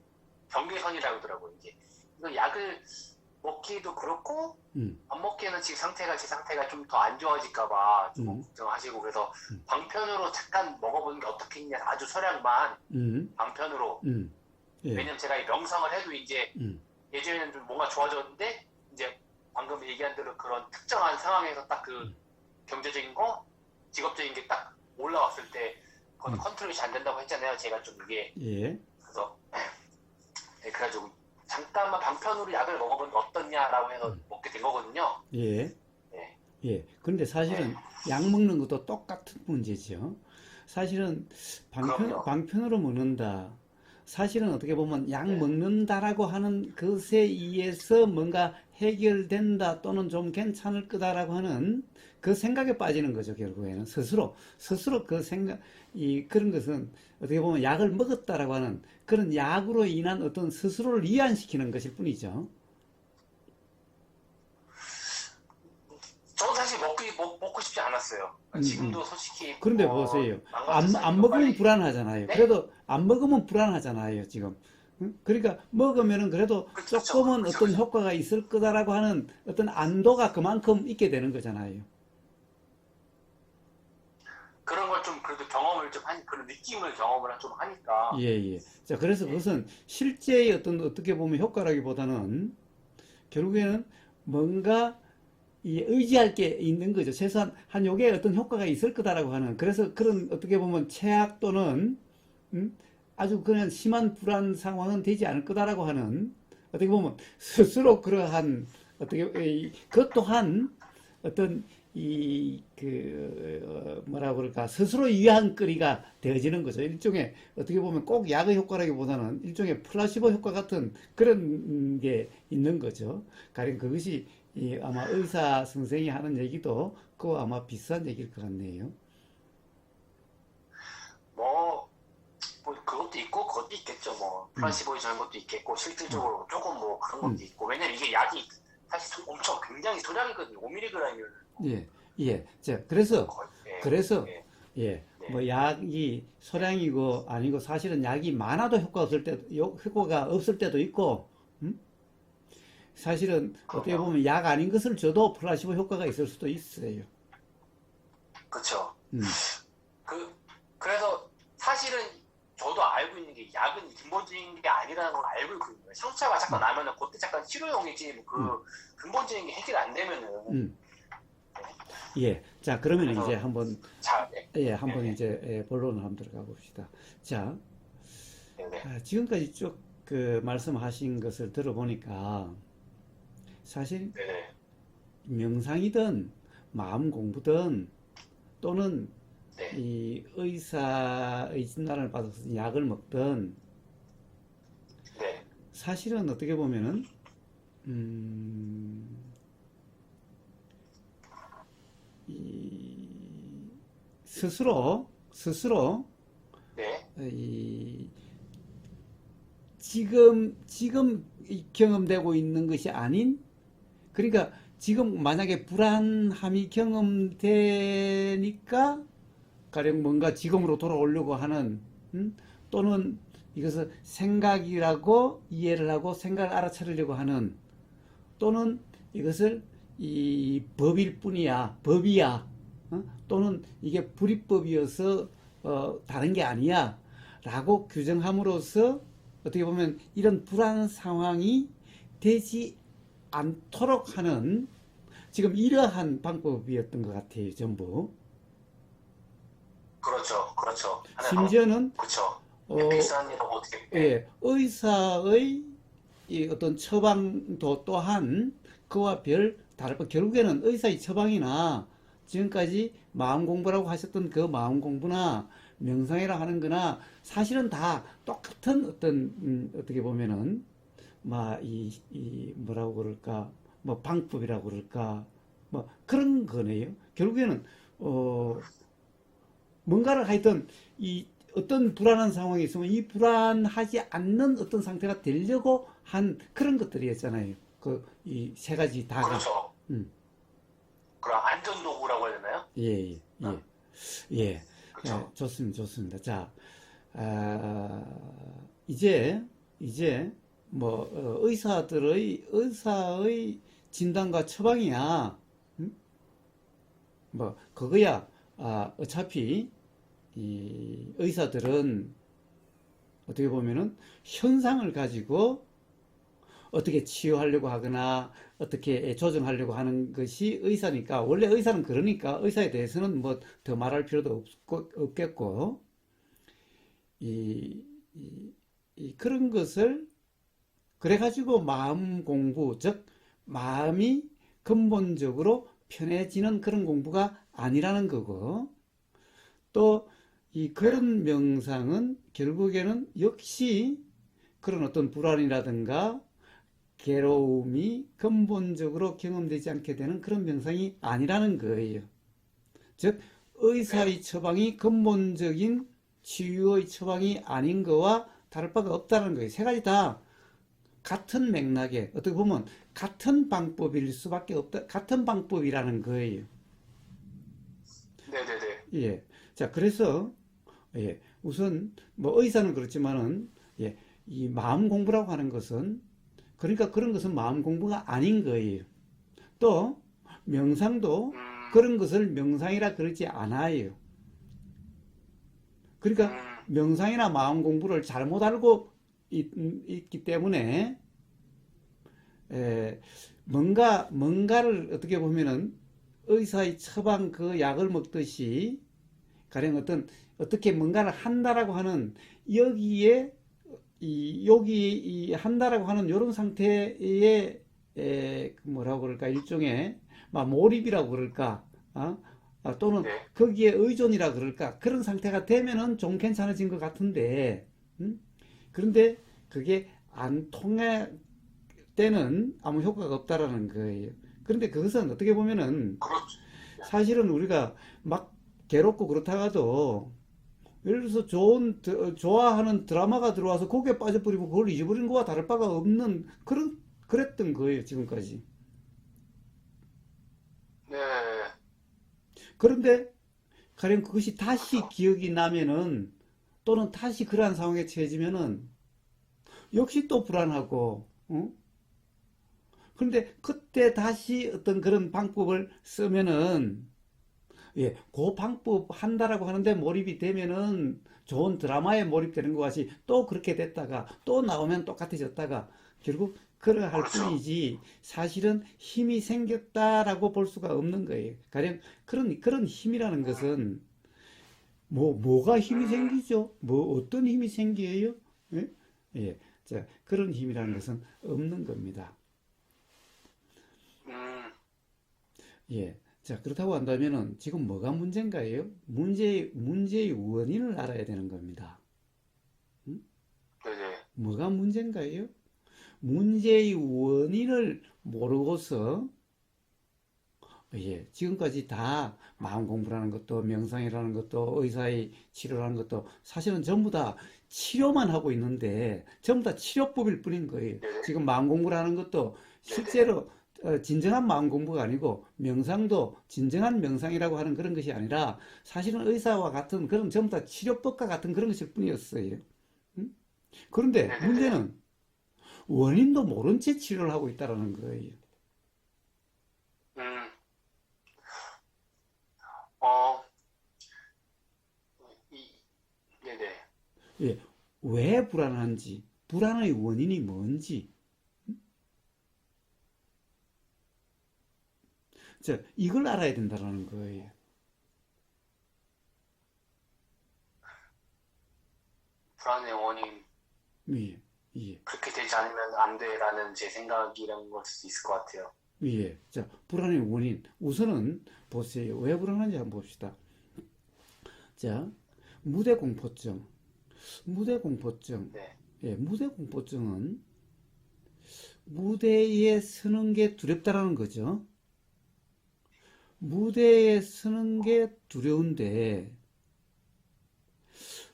경계선이라고 하더라고요. 이제 이거 약을 먹기도 그렇고 음, 안 먹기에는 지금 제 상태가 좀 더 안 좋아질까봐 좀 음, 걱정하시고 그래서 음, 방편으로 잠깐 먹어보는 게 어떻겠냐 아주 소량만 음, 방편으로. 예, 왜냐면 제가 이 명상을 해도 이제 음, 예전에는 좀 뭔가 좋아졌는데 이제 방금 얘기한 대로 그런 특정한 상황에서 딱 그 경제적인 거, 직업적인 게 딱 올라왔을 때 그건 컨트롤이 잘 안 된다고 했잖아요. 제가 좀 이게 예, 그래서 네, 그래가지고 잠깐만 방편으로 약을 먹어보면 어떻냐라고 해서 먹게 된 거거든요. 예, 네, 예. 그런데 사실은 약 먹는 것도 똑같은 문제죠. 사실은 그럼요. 방편으로 먹는다. 사실은 어떻게 보면 약 네. 먹는다라고 하는 것에 의해서 뭔가 해결된다 또는 좀 괜찮을 거다라고 하는 그 생각에 빠지는 거죠, 결국에는. 스스로 그 생각, 그런 것은 어떻게 보면 약을 먹었다라고 하는 그런 약으로 인한 어떤 스스로를 이완시키는 것일 뿐이죠. 저는 사실 먹고 싶지 않았어요. 음, 음. 지금도 솔직히 그런데 보세요. 망가졌 안 이거 먹으면 빨리. 불안하잖아요. 네? 그래도 안 먹으면 불안하잖아요, 지금. 응? 그러니까 먹으면은 그래도 그쵸, 그쵸, 조금은 그쵸, 어떤 그쵸. 효과가 있을 거다라고 하는 어떤 안도가 그만큼 있게 되는 거잖아요. 그런 걸 좀 그래도 경험을 좀 그런 느낌을 경험을 좀 하니까. 예, 예. 자, 그래서 네. 그것은 실제의 어떤 어떻게 보면 효과라기보다는 결국에는 뭔가 의지할 게 있는 거죠. 최소한 한 요게 어떤 효과가 있을 거다라고 하는 그래서 그런 어떻게 보면 최악 또는 음? 아주 그냥 심한 불안 상황은 되지 않을 거다라고 하는 어떻게 보면 스스로 그러한 어떻게 그것 또한 어떤 뭐라 그럴까 스스로 위안거리가 되어지는 거죠. 일종의 어떻게 보면 꼭 약의 효과라기보다는 일종의 플라시보 효과 같은 그런 게 있는 거죠. 가령 그것이 아마 의사 선생이 하는 얘기도 그거 아마 비슷한 얘기일 것 같네요. 뭐, 뭐 그것도 있고 그것도 있겠죠. 뭐 음, 플라시보이 저런 것도 있겠고 음, 실질적으로 조금 뭐 그런 것도 음. 있고 왜냐면 이게 약이 사실 엄청 굉장히 소량이거든요. 5mg이면 예, 예. 자, 그래서, 거의 그래서, 예, 예, 네, 뭐, 약이 소량이고 아니고 사실은 약이 많아도 효과가 없을 때도 있고, 음? 사실은 어떻게 그럼요. 보면 약 아닌 것을 줘도 플라시보 효과가 있을 수도 있어요. 그렇죠. 음, 그 그래서 사실은 저도 알고 있는 게 약은 근본적인 게 아니라는 걸 알고 있거든요. 상처가 잠깐 음, 나면은 그때 잠깐 치료용이지 뭐 음, 그 근본적인 게 해결 안 되면은 음. 예. 자, 그러면 이제 그래서 한번, 잘 네, 한번 네, 이제, 본론을 한번 들어가 봅시다. 자, 네, 네, 지금까지 쭉 그 말씀하신 것을 들어보니까 사실 네, 네, 명상이든 마음 공부든 또는 네, 이 의사의 진단을 받아서 약을 먹든 네, 사실은 어떻게 보면은 음, 이 스스로 네, 이 지금 경험되고 있는 것이 아닌 그러니까 지금 만약에 불안함이 경험되니까 가령 뭔가 지금으로 돌아오려고 하는 또는 이것을 생각이라고 이해를 하고 생각을 알아차리려고 하는 또는 이것을 이 법일 뿐이야 법이야 또는 이게 불이법이어서 다른 게 아니야 라고 규정함으로써 어떻게 보면 이런 불안 상황이 되지 않도록 하는 지금 이러한 방법이었던 것 같아요 전부. 그렇죠, 그렇죠. 하나의 심지어는 그렇죠. 어, 에피스한이라고 어떻게 네, 예, 의사의 이 어떤 처방도 또한 그와 별 다를 바 결국에는 의사의 처방이나 지금까지 마음 공부라고 하셨던 그 마음 공부나 명상이라 하는 거나 사실은 다 똑같은 어떤 어떻게 보면은 이 뭐라고 그럴까 뭐 방법이라고 그럴까 뭐 그런 거네요. 결국에는 어 뭔가를 하여튼 이 어떤 불안한 상황이 있으면 이 불안하지 않는 어떤 상태가 되려고 한 그런 것들이었잖아요. 그 이 세 가지 다가. 그렇죠. 음, 그럼 안전 도구라고 해야 되나요? 예, 예, 어, 예, 예, 그렇죠. 좋습니다, 좋습니다. 자, 아, 이제 이제 뭐 의사의 진단과 처방이야. 음? 뭐 그거야. 어차피 이 의사들은 어떻게 보면은 현상을 가지고 어떻게 치유하려고 하거나 어떻게 조정하려고 하는 것이 의사니까, 원래 의사는 그러니까 의사에 대해서는 뭐 더 말할 필요도 없겠고, 이, 그런 것을 그래가지고 마음 공부, 즉 마음이 근본적으로 편해지는 그런 공부가 아니라는 거고, 또 이 그런 명상은 결국에는 역시 그런 어떤 불안이라든가 괴로움이 근본적으로 경험되지 않게 되는 그런 명상이 아니라는 거예요. 즉 의사의 처방이 근본적인 치유의 처방이 아닌 거와 다를 바가 없다는 거예요. 세 가지 다 같은 맥락에 어떻게 보면 같은 방법일 수밖에 없다. 같은 방법이라는 거예요. 네네네. 예. 자, 그래서 예, 우선 뭐 의사는 그렇지만은 예, 이 마음 공부라고 하는 것은 그러니까 그런 것은 마음 공부가 아닌 거예요. 또 명상도 음, 그런 것을 명상이라 그러지 않아요. 그러니까 음, 명상이나 마음 공부를 잘못 알고 있기 때문에 에, 뭔가를 어떻게 보면은 의사의 처방 그 약을 먹듯이 가령 어떻게 뭔가를 한다라고 하는 여기에 여기 한다라고 하는 이런 상태의 뭐라고 그럴까 일종의 막 몰입이라고 그럴까 또는 네. 거기에 의존이라 그럴까 그런 상태가 되면은 좀 괜찮아진 것 같은데 그런데 그게 안 통할 때는 아무 효과가 없다라는 거예요. 그런데 그것은 어떻게 보면은 그렇죠. 사실은 우리가 막 괴롭고 그렇다가도 예를 들어서 좋아하는 드라마가 들어와서 거기에 빠져버리고 그걸 잊어버린 거와 다를 바가 없는 그랬던 거예요, 지금까지. 네. 그런데 가령 그것이 다시 그렇죠. 기억이 나면은 또는 다시 그러한 상황에 처해지면은 역시 또 불안하고, 어? 그런데 그때 다시 어떤 그런 방법을 쓰면은 예, 그 방법 한다라고 하는데 몰입이 되면은 좋은 드라마에 몰입되는 것 같이 또 그렇게 됐다가 또 나오면 똑같아졌다가 결국 그러할 그렇죠. 뿐이지 사실은 힘이 생겼다라고 볼 수가 없는 거예요. 가령 그런 힘이라는 음, 것은 뭐가 힘이 음, 생기죠? 뭐 어떤 힘이 생겨요? 예? 예. 자, 그런 힘이라는 음, 것은 없는 겁니다. 음, 예. 자, 그렇다고 한다면은 지금 뭐가 문제인가요? 문제의 원인을 알아야 되는 겁니다. 음? 네네. 뭐가 문제인가요? 문제의 원인을 모르고서 예, 지금까지 다 마음 공부라는 것도 명상이라는 것도 의사의 치료라는 것도 사실은 전부 다 치료만 하고 있는데 전부 다 치료법일 뿐인 거예요. 네네. 지금 마음 공부라는 것도 네네. 실제로 진정한 마음 공부가 아니고 명상도 진정한 명상이라고 하는 그런 것이 아니라 사실은 의사와 같은 그런 전부 다 치료법과 같은 그런 것일 뿐이었어요. 음? 그런데 네네네. 문제는 원인도 모른 채 치료를 하고 있다는 거예요. 음, 어, 이, 네네. 예, 왜 불안한지, 불안의 원인이 뭔지, 이걸 알아야 된다는 거예요. 불안의 원인, 예, 예, 그렇게 되지 않으면 안 돼라는 제 생각이란 걸 수도 있을 것 같아요. 예. 자, 불안의 원인. 우선은 보세요. 왜 불안한지 한번 봅시다. 자, 무대 공포증. 무대 공포증. 네. 예, 무대 공포증은 무대에 서는 게 두렵다라는 거죠. 무대에 서는 게 두려운데,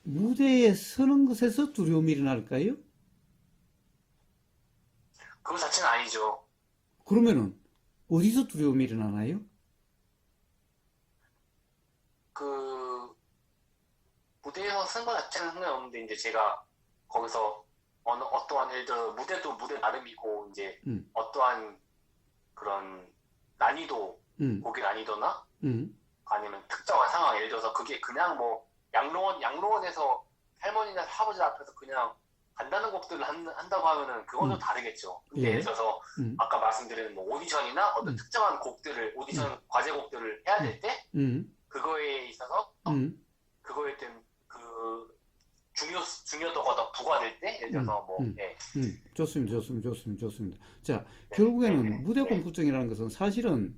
무대에 서는 것에서 두려움이 일어날까요? 그거 자체는 아니죠. 그러면은, 어디서 두려움이 일어나나요? 그, 무대에서 쓴 거 자체는 상관없는데, 이제 제가 거기서 어떠한, 예를 들어, 무대도 무대 나름이고, 이제 음, 어떠한 그런 난이도, 음, 곡의 난이도나 음, 아니면 특정한 상황, 예를 들어서 그게 그냥 뭐, 양로원에서 할머니나 할아버지 앞에서 그냥 간다는 곡들을 한다고 하면은 그건 좀 다르겠죠. 근데 예. 예를 들어서 음, 아까 말씀드린 뭐 오디션이나 어떤 음, 특정한 곡들을 오디션 과제곡들을 해야 될 때 음, 그거에 있어서 음, 그거에 대한 그 중요도가 더 부과될 때 예를 음, 들어서 뭐 음, 예. 좋습니다, 좋습니다, 좋습니다, 좋습니다. 자, 네, 네, 결국에는 네, 무대 네. 공포증이라는 것은 사실은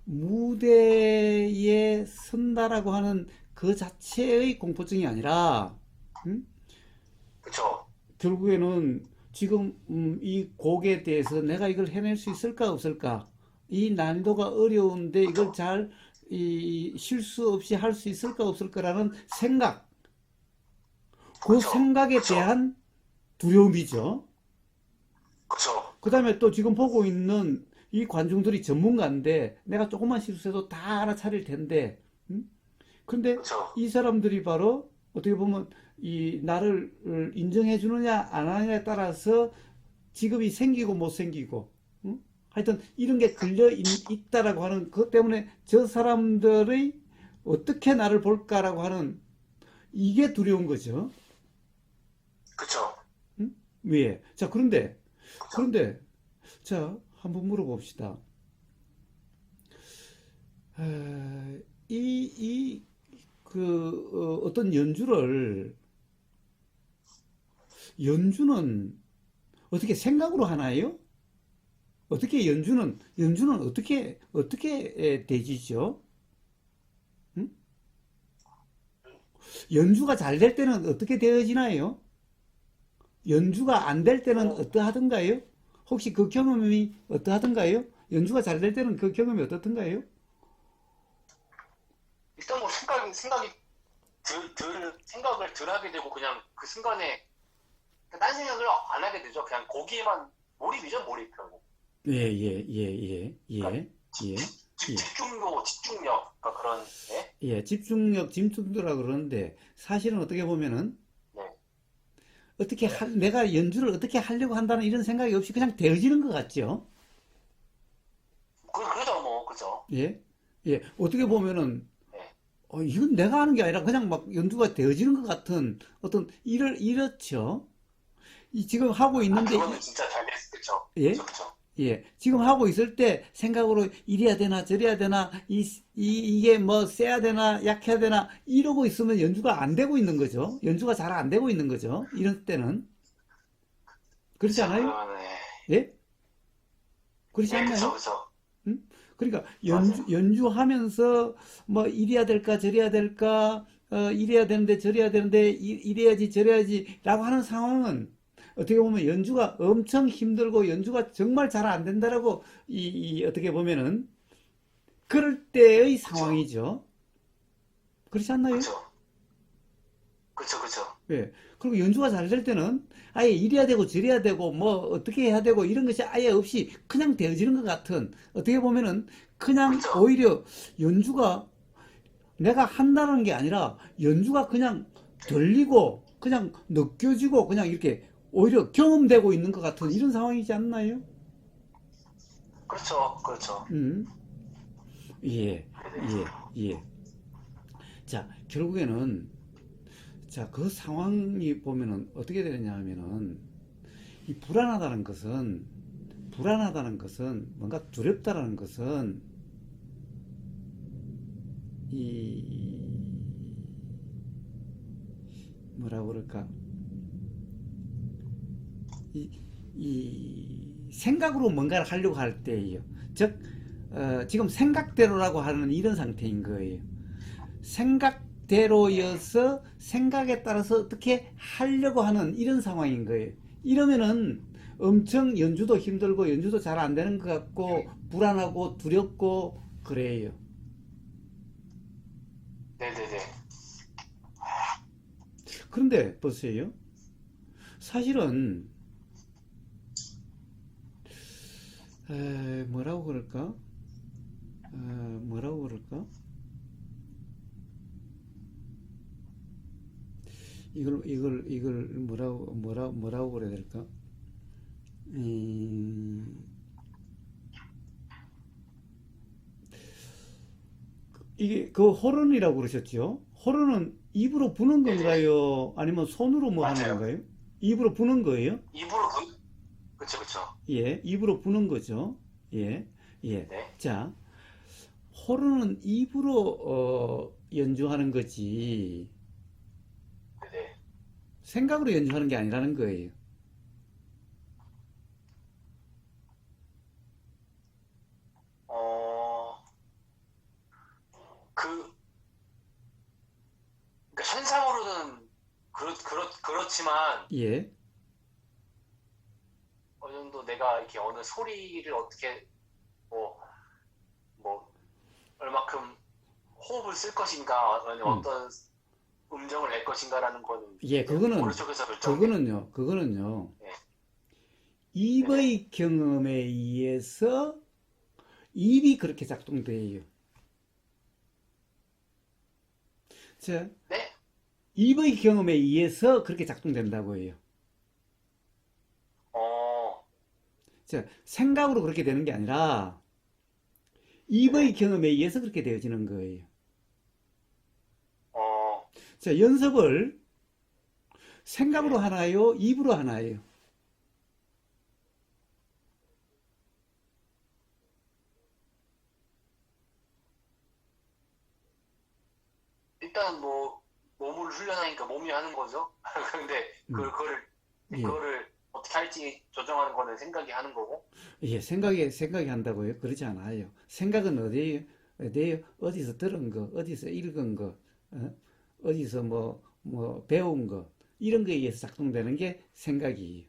무대에 선다라고 하는 그 자체의 공포증이 아니라, 음? 그쵸. 결국에는 지금 이 곡에 대해서 내가 이걸 해낼 수 있을까 없을까? 이 난이도가 어려운데 이걸 그쵸. 잘 실수 없이 할 수 있을까 없을까라는 생각, 그 그쵸. 생각에 그쵸. 대한 두려움이죠. 그쵸. 그 다음에 또 지금 보고 있는 이 관중들이 전문가인데 내가 조금만 실수해도 다 알아차릴 텐데, 근데 그쵸. 이 사람들이 바로 어떻게 보면 이 나를 인정해 주느냐 안 하느냐에 따라서 직업이 생기고 못 생기고, 응? 하여튼 이런 게 걸려 있다라고 하는 것 때문에 저 사람들의 어떻게 나를 볼까라고 하는 이게 두려운 거죠. 그쵸. 응? 왜? 자, 그쵸. 그런데, 자, 한번 물어봅시다. 어떤 연주는 어떻게 생각으로 하나요? 어떻게 연주는 어떻게 되지죠? 응? 연주가 잘 될 때는 어떻게 되어지나요? 연주가 안 될 때는 뭐 어떠하던가요? 혹시 그 경험이 어떠하던가요? 연주가 잘 될 때는 그 경험이 어떻던가요? 일단 뭐 생각이 생각을 덜 하게 되고 그냥 그 순간에 딴 생각을 안 하게 되죠. 그냥 거기에만 몰입이죠, 몰입 결국. 예, 예, 예, 예, 그러니까 예, 예, 예, 집중력, 그러니까 그런, 예? 예, 집중도라 그러는데 사실은 어떻게 보면은 네. 내가 연주를 어떻게 하려고 한다는 이런 생각이 없이 그냥 되어지는 것 같죠? 그죠, 뭐, 그죠. 예, 예, 어떻게 보면은 예. 이건 내가 하는 게 아니라 그냥 막 연주가 되어지는 것 같은 어떤 이렇죠. 지금 하고 아, 있는데 그거는 진짜 잘 됐을 그죠. 그죠, 예, 그죠. 예, 지금 하고 있을 때 생각으로 이래야 되나 저래야 되나 이게 뭐 세야 되나 약해야 되나 이러고 있으면 연주가 안 되고 있는 거죠. 연주가 잘 안 되고 있는 거죠. 이런 때는 그렇지 그쵸, 않아요? 그러면은, 예, 그렇지 그쵸, 않나요? 그쵸. 응? 그러니까 맞아요. 연주하면서 뭐 이래야 될까 저래야 될까 이래야 되는데 저래야 되는데 이래야지 저래야지라고 하는 상황은 어떻게 보면 연주가 엄청 힘들고 연주가 정말 잘 안 된다라고 어떻게 보면은 그럴 때의 그쵸, 상황이죠. 그렇지 않나요? 그쵸, 그쵸, 그쵸. 예. 그리고 연주가 잘 될 때는 아예 이래야 되고 저래야 되고 뭐 어떻게 해야 되고 이런 것이 아예 없이 그냥 되어지는 것 같은 어떻게 보면은 그냥 그쵸. 오히려 연주가 내가 한다는 게 아니라 연주가 그냥 들리고 그냥 느껴지고 그냥 이렇게 오히려 경험되고 있는 것 같은 이런 상황이지 않나요? 그렇죠, 그렇죠. 음, 예, 예, 네네. 예. 자, 결국에는 자, 그 상황이 보면은 어떻게 되느냐 하면은 이 불안하다는 것은 뭔가 두렵다라는 것은 이 뭐라고 그럴까 이, 이 생각으로 뭔가를 하려고 할 때예요. 즉 지금 생각대로라고 하는 이런 상태인 거예요. 네. 생각대로여서 생각에 따라서 어떻게 하려고 하는 이런 상황인 거예요. 이러면은 엄청 연주도 힘들고 연주도 잘 안 되는 것 같고 불안하고 두렵고 그래요. 네네네. 그런데 보세요. 사실은 뭐라고 그럴까? 뭐라고 그럴까? 이걸 뭐라고 그래야 될까? 음, 이게 그 호른이라고 그러셨죠? 호른은 입으로 부는 네네. 건가요? 아니면 손으로 뭐 하는 맞아요. 건가요? 입으로 부는 거예요. 입으로 그쵸, 그쵸. 예, 입으로 부는 거죠. 예, 예. 네. 자, 호르는 입으로 연주하는 거지 네네. 생각으로 연주하는 게 아니라는 거예요. 어, 그, 그러니까 현상으로는 그렇지만 예, 어느 정도 내가 이렇게 어느 소리를 어떻게 뭐, 뭐, 얼마큼 호흡을 쓸 것인가, 아니면 음. 어떤 음정을 낼 것인가라는 거는 예, 이제 머릿속에서 그거는요. 네. 네네. 입의 경험에 의해서 입이 그렇게 작동돼요. 자, 네? 입의 경험에 의해서 그렇게 작동된다고 해요. 어, 자, 생각으로 그렇게 되는 게 아니라 입의 네네. 경험에 의해서 그렇게 되어지는 거예요. 어, 자, 연습을 생각으로 네. 하나요? 입으로 하나요? 일단 뭐, 몸을 훈련하니까 몸이 하는 거죠. 근데 음, 예. 그거를 어떻게 할지 조정하는 거는 생각이 하는 거고. 예, 생각이 한다고요? 그렇지 않아요. 생각은 어디에요? 어디서 들은 거, 어디서 읽은 거, 어디서 뭐, 배운 거, 이런 거에 의해서 작동되는 게 생각이에요.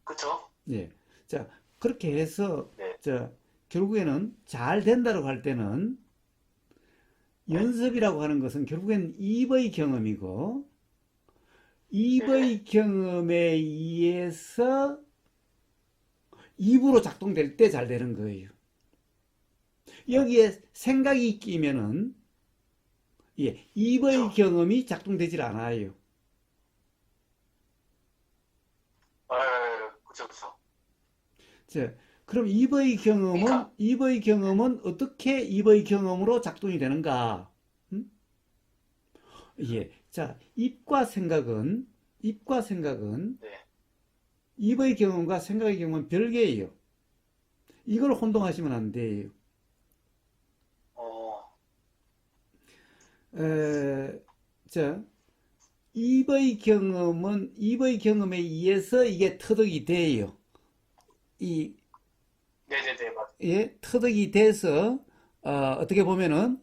그쵸? 예. 자, 그렇게 해서, 네. 결국에는 잘 된다고 할 때는 네. 연습이라고 하는 것은 결국엔 입의 경험이고, 네네. 입의 경험에 의해서 입으로 작동될 때 잘 되는 거예요. 여기에 생각이 끼면은 예, 입의 그쵸? 경험이 작동되질 않아요. 그쵸, 그쵸. 자, 그럼 그러니까, 입의 경험은 어떻게 입의 경험으로 작동이 되는가? 음? 예, 자, 입과 생각은 네. 입의 경험과 생각의 경험은 별개예요. 이걸 혼동하시면 안 돼요. 어, 에, 자, 입의 경험에 의해서 이게 터득이 돼요. 이 네네네, 예, 터득이 돼서 어떻게 보면은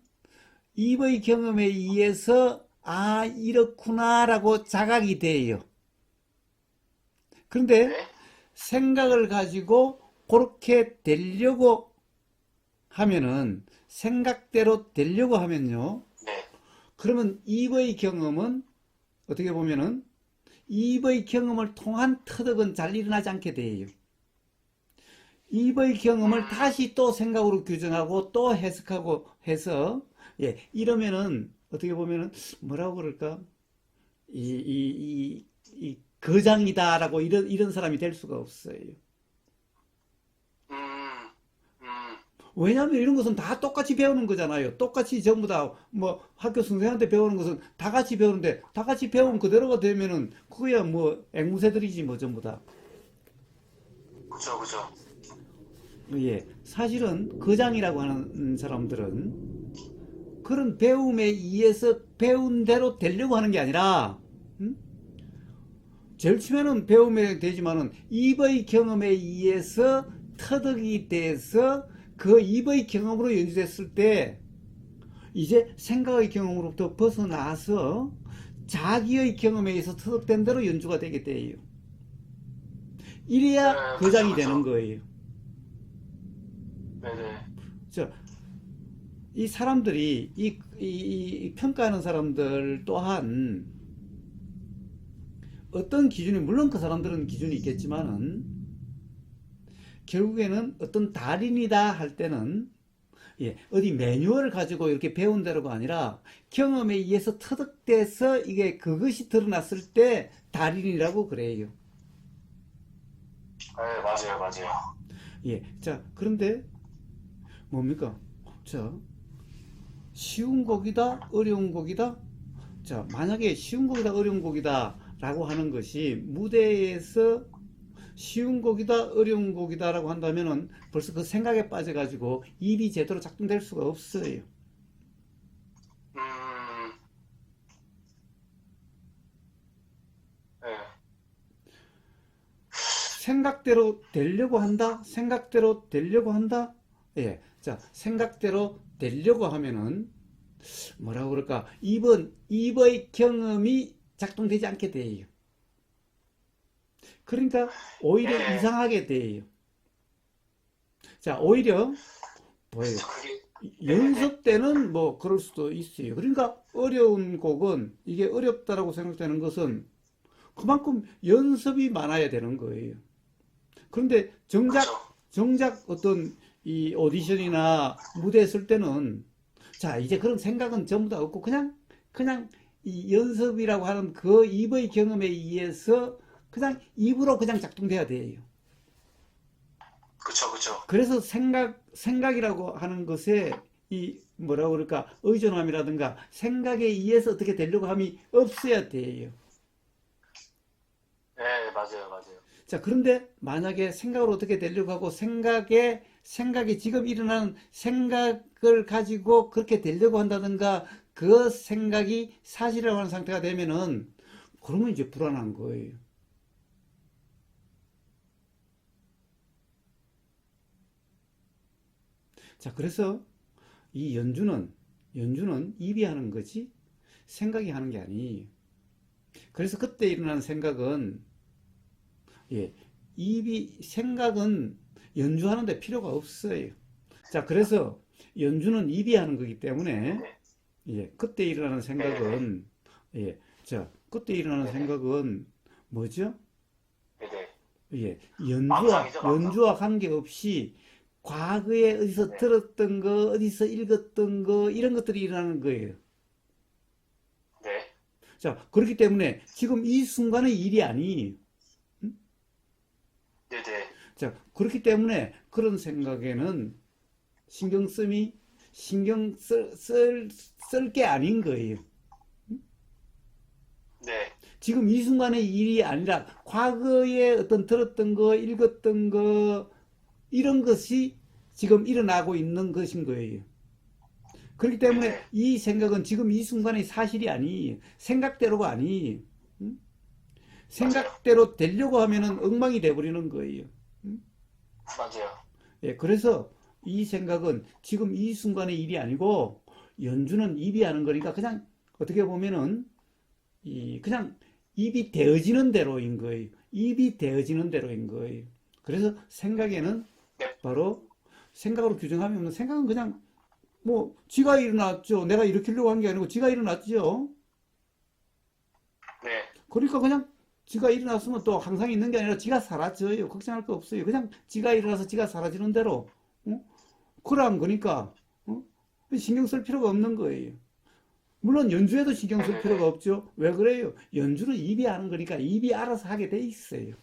입의 경험에 의해서 아 이렇구나라고 자각이 돼요. 그런데 네. 생각을 가지고 그렇게 되려고 하면은 생각대로 되려고 하면요. 네. 그러면 입의 경험은 어떻게 보면은 입의 경험을 통한 터득은 잘 일어나지 않게 돼요. 입의 경험을 음, 다시 또 생각으로 규정하고 또 해석하고 해서 예, 이러면은 어떻게 보면은 뭐라고 그럴까? 이 거장이다라고 이런 사람이 될 수가 없어요. 음, 음, 왜냐하면 이런 것은 다 똑같이 배우는 거잖아요. 똑같이 전부 다 뭐 학교 선생한테 배우는 것은 다 같이 배우는데 다 같이 배운 그대로가 되면은 그거야 뭐 앵무새들이지 뭐 전부 다. 그쵸, 그쵸. 예, 사실은 거장이라고 하는 사람들은 그런 배움에 의해서 배운 대로 되려고 하는 게 아니라 음? 제일 처음에는 배움에 되지만은 입의 경험에 의해서 터득이 돼서 그 입의 경험으로 연주됐을 때 이제 생각의 경험으로부터 벗어나서 자기의 경험에 의해서 터득된 대로 연주가 되게 돼요. 이래야 그쵸, 거장이 되는 그쵸. 거예요. 네네. 저, 이 사람들이 이 평가하는 사람들 또한 어떤 기준이 물론 그 사람들은 기준이 있겠지만은 결국에는 어떤 달인이다 할 때는 예, 어디 매뉴얼을 가지고 이렇게 배운 대로가 아니라 경험에 의해서 터득돼서 이게 그것이 드러났을 때 달인이라고 그래요. 네, 맞아요, 맞아요. 예, 자 그런데 뭡니까? 자 쉬운 곡이다, 어려운 곡이다. 자 만약에 쉬운 곡이다, 어려운 곡이다 라고 하는 것이 무대에서 쉬운 곡이다, 어려운 곡이다라고 한다면은 벌써 그 생각에 빠져가지고 입이 제대로 작동될 수가 없어요. 네. 생각대로 되려고 한다? 생각대로 되려고 한다? 예. 자, 생각대로 되려고 하면은 뭐라고 그럴까? 입의 경험이 작동되지 않게 돼요. 그러니까 오히려 네. 이상하게 돼요. 자, 오히려 뭐예요? 진짜 그게, 연습 때는 뭐 그럴 수도 있어요. 그러니까 어려운 곡은 이게 어렵다라고 생각되는 것은 그만큼 연습이 많아야 되는 거예요. 그런데 그쵸. 정작 어떤 이 오디션이나 무대에 설 때는 자, 이제 그런 생각은 전부 다 없고 그냥 이 연습이라고 하는 그 입의 경험에 의해서 그냥 입으로 그냥 작동돼야 돼요. 그쵸. 그래서 생각이라고 하는 것에 이 뭐라고 그럴까 의존함이라든가 생각에 의해서 어떻게 되려고 함이 없어야 돼요. 네, 맞아요. 자, 그런데 만약에 생각을 어떻게 되려고 하고 생각이 지금 일어나는 생각을 가지고 그렇게 되려고 한다든가 그 생각이 사실이라고 하는 상태가 되면은 그러면 이제 불안한 거예요. 자, 그래서 이 연주는 입이 하는 거지 생각이 하는 게 아니에요. 그래서 그때 일어나는 생각은 예, 생각은 연주하는데 필요가 없어요. 자, 그래서 연주는 입이 하는 거기 때문에 네네. 예, 그때 일어나는 네네네. 생각은 예, 자, 그때 일어나는 네네. 생각은 뭐죠? 네네. 예, 망상이죠, 망상. 연주와 관계없이 과거에 어디서 네. 들었던 거, 어디서 읽었던 거, 이런 것들이 일어나는 거예요. 네. 자, 그렇기 때문에 지금 이 순간의 일이 아니에요. 음? 네네. 자, 그렇기 때문에 그런 생각에는 신경 씀이 쓸 게 아닌 거예요. 네. 지금 이 순간의 일이 아니라 과거에 어떤 들었던 거, 읽었던 거, 이런 것이 지금 일어나고 있는 것인 거예요. 그렇기 때문에 네네. 이 생각은 지금 이 순간의 사실이 아니에요. 생각대로가 아니에요. 음? 맞아요. 생각대로 되려고 하면은 엉망이 돼버리는 거예요. 음? 맞아요. 예, 그래서 이 생각은 지금 이 순간의 일이 아니고 연주는 입이 하는 거니까 그냥 어떻게 보면은 그냥 입이 되어지는 대로인 거예요. 입이 되어지는 대로인 거예요. 그래서 생각에는 네. 바로 생각으로 규정함이 없는 생각은 그냥 뭐 지가 일어났죠. 내가 일으키려고 한 게 아니고 지가 일어났죠. 네. 그러니까 그냥 지가 일어났으면 또 항상 있는 게 아니라 지가 사라져요. 걱정할 거 없어요. 그냥 지가 일어나서 지가 사라지는 대로. 어? 그러한 거니까 어? 신경 쓸 필요가 없는 거예요. 물론 연주에도 신경 쓸 필요가 네네네. 없죠. 왜 그래요? 연주는 입이 하는 거니까 입이 알아서 하게 돼 있어요.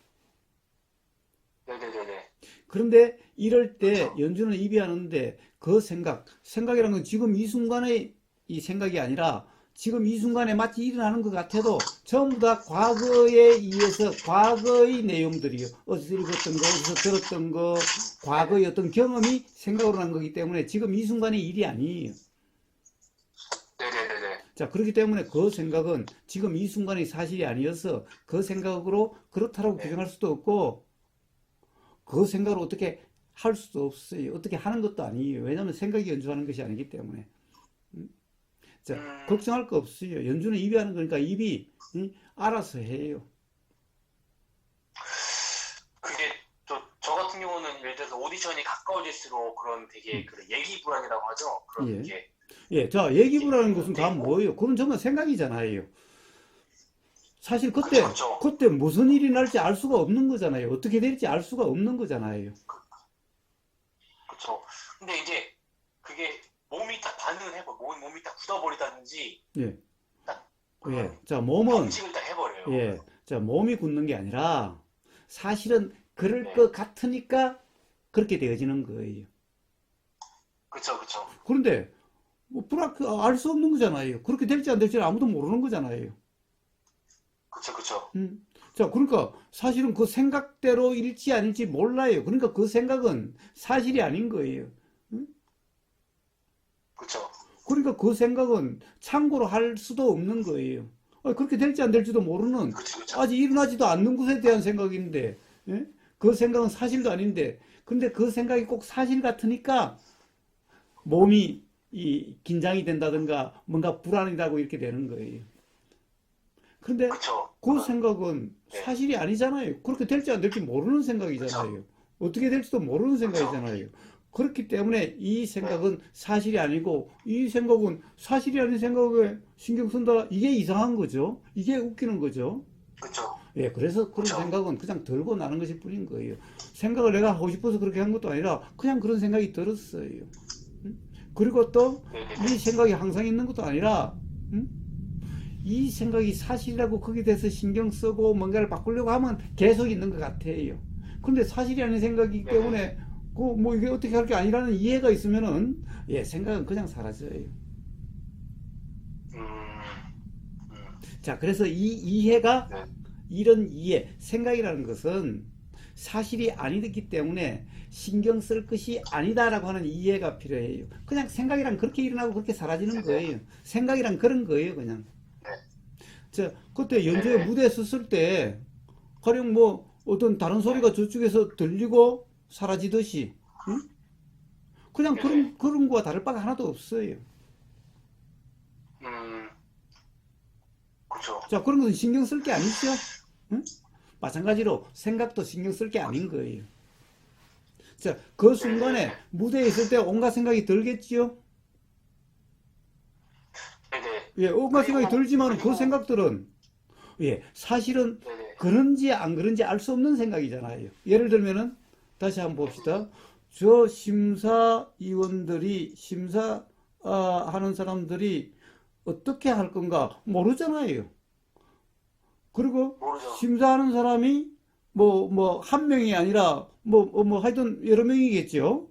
네네네네. 그런데 이럴 때 그쵸. 연주는 입이 하는데 그 생각이라는 건 지금 이 순간의 이 생각이 아니라 지금 이 순간에 마치 일어나는 것 같아도 전부 다 과거에 의해서 과거의 내용들이요. 어디서 읽었던 거, 어디서 들었던 거, 네네. 과거의 어떤 경험이 생각으로 난 거기 때문에 지금 이 순간의 일이 아니에요. 네네네네. 자, 그렇기 때문에 그 생각은 지금 이 순간의 사실이 아니어서 그 생각으로 그렇다라고 네. 규정할 수도 없고 그 생각을 어떻게 할 수도 없어요. 어떻게 하는 것도 아니에요. 왜냐하면 생각이 연주하는 것이 아니기 때문에. 자, 음, 걱정할 거 없어요. 연주는 입이 하는 거니까 입이 알아서 해요. 그게 저 같은 경우는 예를 들어서 오디션이 가까워질수록 그런 되게 음, 그 얘기 불안이라고 하죠. 그런 예. 게 예, 자, 이게 얘기부라는 것은 다 되게 뭐예요? 그건 정말 생각이잖아요. 사실 그쵸 그쵸 그때 무슨 일이 날지 알 수가 없는 거잖아요. 어떻게 될지 알 수가 없는 거잖아요. 그쵸. 근데 이제 그게 몸이 딱 반응을 해버 몸이 딱 굳어버리다든지 예, 딱 예. 그런 자, 몸은 경직을 딱 해버려요. 예, 자, 몸이 굳는 게 아니라 사실은 그럴 네. 것 같으니까 그렇게 되어지는 거예요. 그쵸. 그런데 뭐 알 수 없는 거잖아요. 그렇게 될지 안 될지는 아무도 모르는 거잖아요. 그쵸, 그쵸. 자, 그러니까 사실은 그 생각대로 일지 아닐지 몰라요. 그러니까 그 생각은 사실이 아닌 거예요. 응? 그쵸. 그러니까 그 생각은 참고로 할 수도 없는 거예요. 그렇게 될지 안 될지도 모르는 그쵸, 그쵸. 아직 일어나지도 않는 것에 대한 생각인데, 예? 그 생각은 사실도 아닌데, 근데 그 생각이 꼭 사실 같으니까 몸이 긴장이 된다든가 뭔가 불안이라고 이렇게 되는 거예요. 근데 그쵸. 그 생각은 네. 사실이 아니잖아요. 그렇게 될지 안 될지 모르는 그쵸. 생각이잖아요. 어떻게 될지도 모르는 그쵸. 생각이잖아요. 그렇기 때문에 이 네. 생각은 사실이 아니고 이 생각은 사실이 아닌 생각에 신경 쓴다. 이게 이상한 거죠. 이게 웃기는 거죠. 그쵸. 예, 그래서 그런 그쵸. 생각은 그냥 들고 나는 것일 뿐인 거예요. 생각을 내가 하고 싶어서 그렇게 한 것도 아니라 그냥 그런 생각이 들었어요. 음? 그리고 또 이 네네네. 생각이 항상 있는 것도 아니라 음? 이 생각이 사실이라고 거기에 대해서 신경 쓰고 뭔가를 바꾸려고 하면 계속 있는 것 같아요. 근데 사실이 아닌 생각이기 네네. 때문에 그 뭐 이게 어떻게 할 게 아니라는 이해가 있으면은 예, 생각은 그냥 사라져요. 음, 음, 자, 그래서 이 이해가 네. 이런 이해, 생각이라는 것은 사실이 아니기 때문에 신경 쓸 것이 아니다라고 하는 이해가 필요해요. 그냥 생각이란 그렇게 일어나고 그렇게 사라지는 네네. 거예요. 생각이란 그런 거예요, 그냥. 네. 저 그때 연주회 네네. 무대에 섰을 때 가령 뭐 어떤 다른 네. 소리가 저쪽에서 들리고 사라지듯이 응? 그냥 네네. 그런 거와 다를 바가 하나도 없어요. 음, 그쵸. 자, 그런 것은 신경 쓸 게 아니죠. 응? 마찬가지로 생각도 신경 쓸 게 아닌 거예요. 자, 그 네네. 순간에 무대에 있을 때 온갖 생각이 들겠지요. 네네. 예, 온갖 생각이 그리고, 들지만 그 그리고, 생각들은 예, 사실은 네네. 그런지 안 그런지 알 수 없는 생각이잖아요. 예를 들면은 다시 한번 봅시다. 저 심사위원들이 심사하는 사람들이 어떻게 할 건가 모르잖아요. 그리고 모르죠. 심사하는 사람이 뭐 한 명이 아니라 뭐 하여튼 여러 명이겠죠.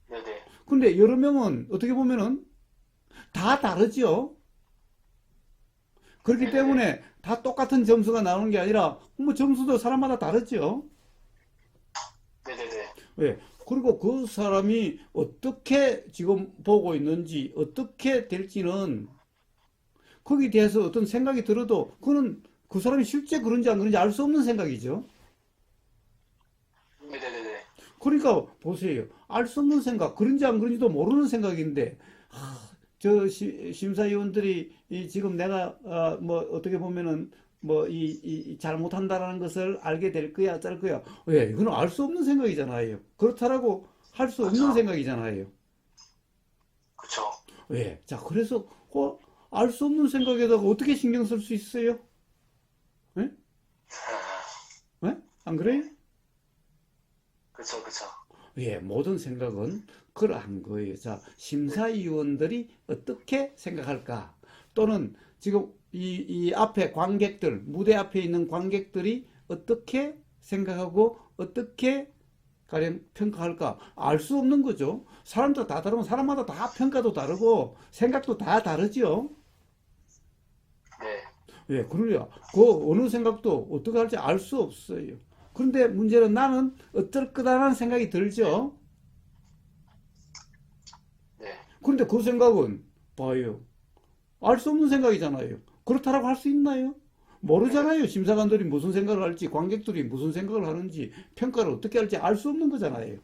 네네. 근데 여러 명은 어떻게 보면은 다 다르죠. 그렇기 네네네. 때문에 다 똑같은 점수가 나오는 게 아니라 뭐 점수도 사람마다 다르죠. 네네네. 예. 그리고 그 사람이 어떻게 지금 보고 있는지 어떻게 될지는 거기에 대해서 어떤 생각이 들어도 그거는 그 사람이 실제 그런지 안 그런지 알 수 없는 생각이죠. 네네네네. 그러니까 보세요. 알 수 없는 생각, 그런지 안 그런지도 모르는 생각인데 저 심사위원들이 지금 내가 뭐 어떻게 보면은 뭐 이 잘못한다라는 것을 알게 될 거야, 어쩔 거야. 왜? 이거는 알 수 없는 생각이잖아요. 그렇다라고 할 수 없는 그쵸. 생각이잖아요. 그쵸. 왜? 자, 그래서 알 수 없는 생각에다가 어떻게 신경 쓸 수 있어요? 예? 예? 안 그래요? 네. 그쵸, 그쵸. 예, 모든 생각은 그러한 거예요. 자, 네. 심사위원들이 어떻게 생각할까? 또는 지금 이 앞에 관객들, 무대 앞에 있는 관객들이 어떻게 생각하고 어떻게 가령 평가할까? 알 수 없는 거죠. 사람도 다 다르면 사람마다 다 평가도 다르고 생각도 다 다르죠. 네. 예, 그러려 그 어느 생각도 어떻게 할지 알 수 없어요. 그런데 문제는 나는 어떨 거다라는 생각이 들죠. 네. 그런데 그 생각은 봐요. 알 수 없는 생각이잖아요. 그렇다라고 할 수 있나요? 네네. 모르잖아요. 심사관들이 무슨 생각을 할지, 관객들이 무슨 생각을 하는지, 평가를 어떻게 할지 알 수 없는 거잖아요.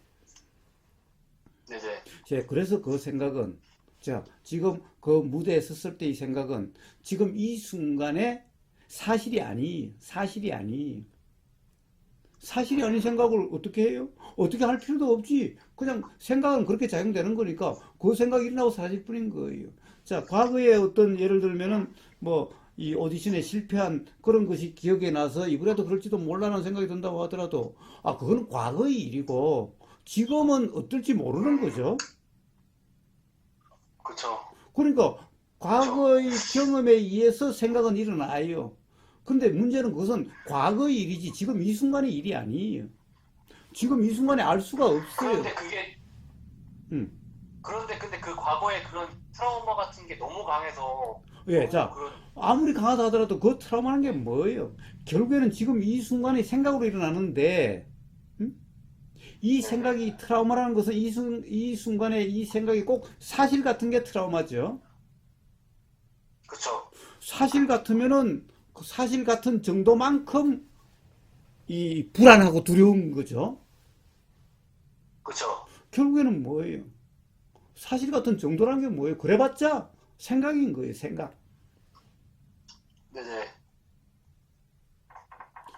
네네. 자, 그래서 그 생각은, 자, 지금 그 무대에 섰을 때 이 생각은 지금 이 순간에 사실이 아니. 사실이 아닌 생각을 어떻게 해요? 어떻게 할 필요도 없지. 그냥 생각은 그렇게 작용되는 거니까 그 생각이 일어나고 사라질 뿐인 거예요. 자, 과거에 어떤 예를 들면은 뭐 이 오디션에 실패한 그런 것이 기억에 나서 이번에도 그럴지도 몰라라는 생각이 든다고 하더라도 그거는 과거의 일이고 지금은 어떨지 모르는 거죠. 그쵸. 그러니까 그쵸. 과거의 경험에 의해서 생각은 일어나요. 근데 문제는 그것은 과거의 일이지 지금 이 순간의 일이 아니에요. 지금 이 순간에 알 수가 없어요. 그런데 그게, 음. 그런데 근데 그 과거에 그런 트라우마 같은 게 너무 강해서 예, 자, 그런, 아무리 강하다 하더라도 그 트라우마라는 게 뭐예요? 결국에는 지금 이 순간이 생각으로 일어나는데, 음? 이 네네. 생각이 트라우마라는 것은 이 순간에 이 생각이 꼭 사실 같은 게 트라우마죠. 그쵸. 사실 같으면은 그 사실 같은 정도만큼 이 불안하고 두려운 거죠. 그쵸. 결국에는 뭐예요? 사실 같은 정도라는 게 뭐예요? 그래봤자 생각인 거예요, 생각. 네네.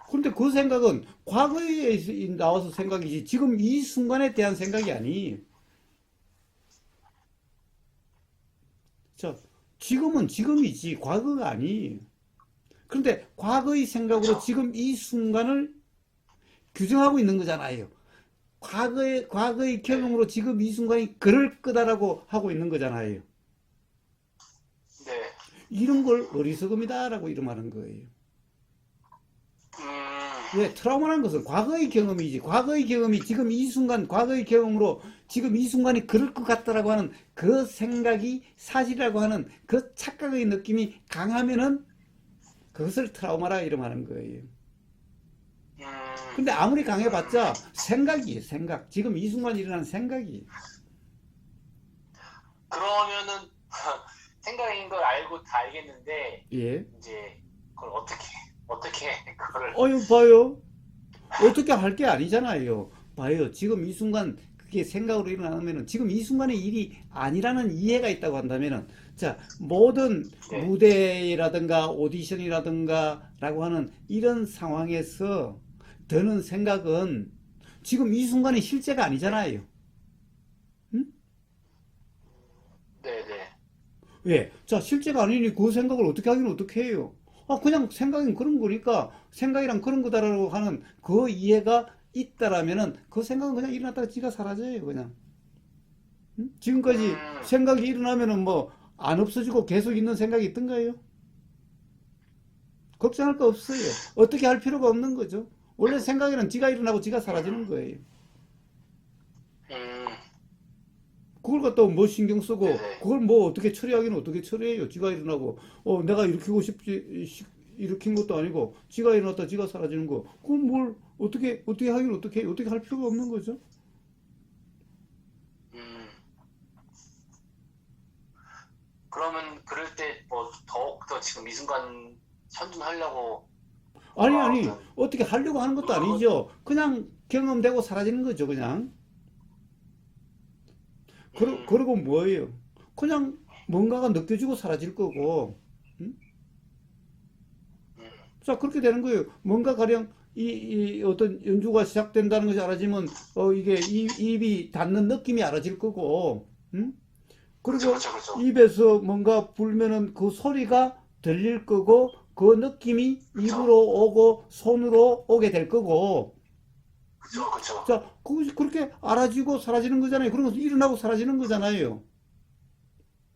그런데 그 생각은 과거에 나와서 생각이지 지금 이 순간에 대한 생각이 아니. 자, 지금은 지금이지 과거가 아니. 그런데 과거의 생각으로 그쵸. 지금 이 순간을 규정하고 있는 거잖아요. 과거의 네. 경험으로 지금 이 순간이 그럴 거다라고 하고 있는 거잖아요. 네. 이런 걸 어리석음이다라고 이름하는 거예요. 음, 왜? 트라우마라는 것은 과거의 경험이지. 과거의 경험이 지금 이 순간, 과거의 경험으로 지금 이 순간이 그럴 것 같다라고 하는 그 생각이 사실이라고 하는 그 착각의 느낌이 강하면은 그것을 트라우마라 이름하는 거예요. 근데 아무리 강해봤자 생각이에요, 생각. 지금 이 순간 일어나는 생각이. 그러면은, 생각인 걸 알고 다 알겠는데, 예. 이제, 그걸 어떻게, 그거를, 어유, 봐요. 어떻게 할 게 아니잖아요. 봐요. 지금 이 순간 그게 생각으로 일어나면은 지금 이 순간의 일이 아니라는 이해가 있다고 한다면은 자, 모든 네. 무대라든가 오디션이라든가 라고 하는 이런 상황에서 드는 생각은 지금 이 순간의 실제가 네. 아니잖아요. 응? 네네. 예. 자, 실제가 아니니 그 생각을 어떻게 하긴 어떻게 해요? 아, 그냥 생각은 그런 거니까 생각이란 그런 거다라고 하는 그 이해가 있다라면은 그 생각은 그냥 일어났다가 지가 사라져요, 그냥. 응? 지금까지 음, 생각이 일어나면은 뭐 안 없어지고 계속 있는 생각이 있던가요? 걱정할 거 없어요. 어떻게 할 필요가 없는 거죠. 원래 생각이란 지가 일어나고 지가 사라지는 거예요. 음, 그걸 갖다가 뭐 신경 쓰고 네네. 그걸 뭐 어떻게 처리하기는 어떻게 처리해요. 지가 일어나고 내가 일으키고 싶지 일으킨 것도 아니고 지가 일어났다 지가 사라지는 거. 그건 뭘 어떻게 하긴 어떻게 해요. 어떻게 할 필요가 없는 거죠. 음, 그러면 그럴 때 뭐 더욱더 지금 이 순간 현존하려고 아니 뭔가 아니 어떤 어떻게 하려고 하는 것도 노력을, 아니죠. 그냥 경험되고 사라지는 거죠. 그냥. 음, 그러고 뭐예요? 그냥 뭔가가 느껴지고 사라질 거고. 음? 음, 자, 그렇게 되는 거예요. 뭔가 가령 이 어떤 연주가 시작된다는 것이 알아지면 이게 입이 닿는 느낌이 알아질 거고, 그쵸, 그리고 그쵸, 그쵸, 입에서 뭔가 불면은 그 소리가 들릴 거고, 그 느낌이 그쵸, 입으로 오고 손으로 오게 될 거고, 그쵸, 그쵸, 자, 그것이 그렇게 알아지고 사라지는 거잖아요. 그런 것은 일어나고 사라지는 거잖아요.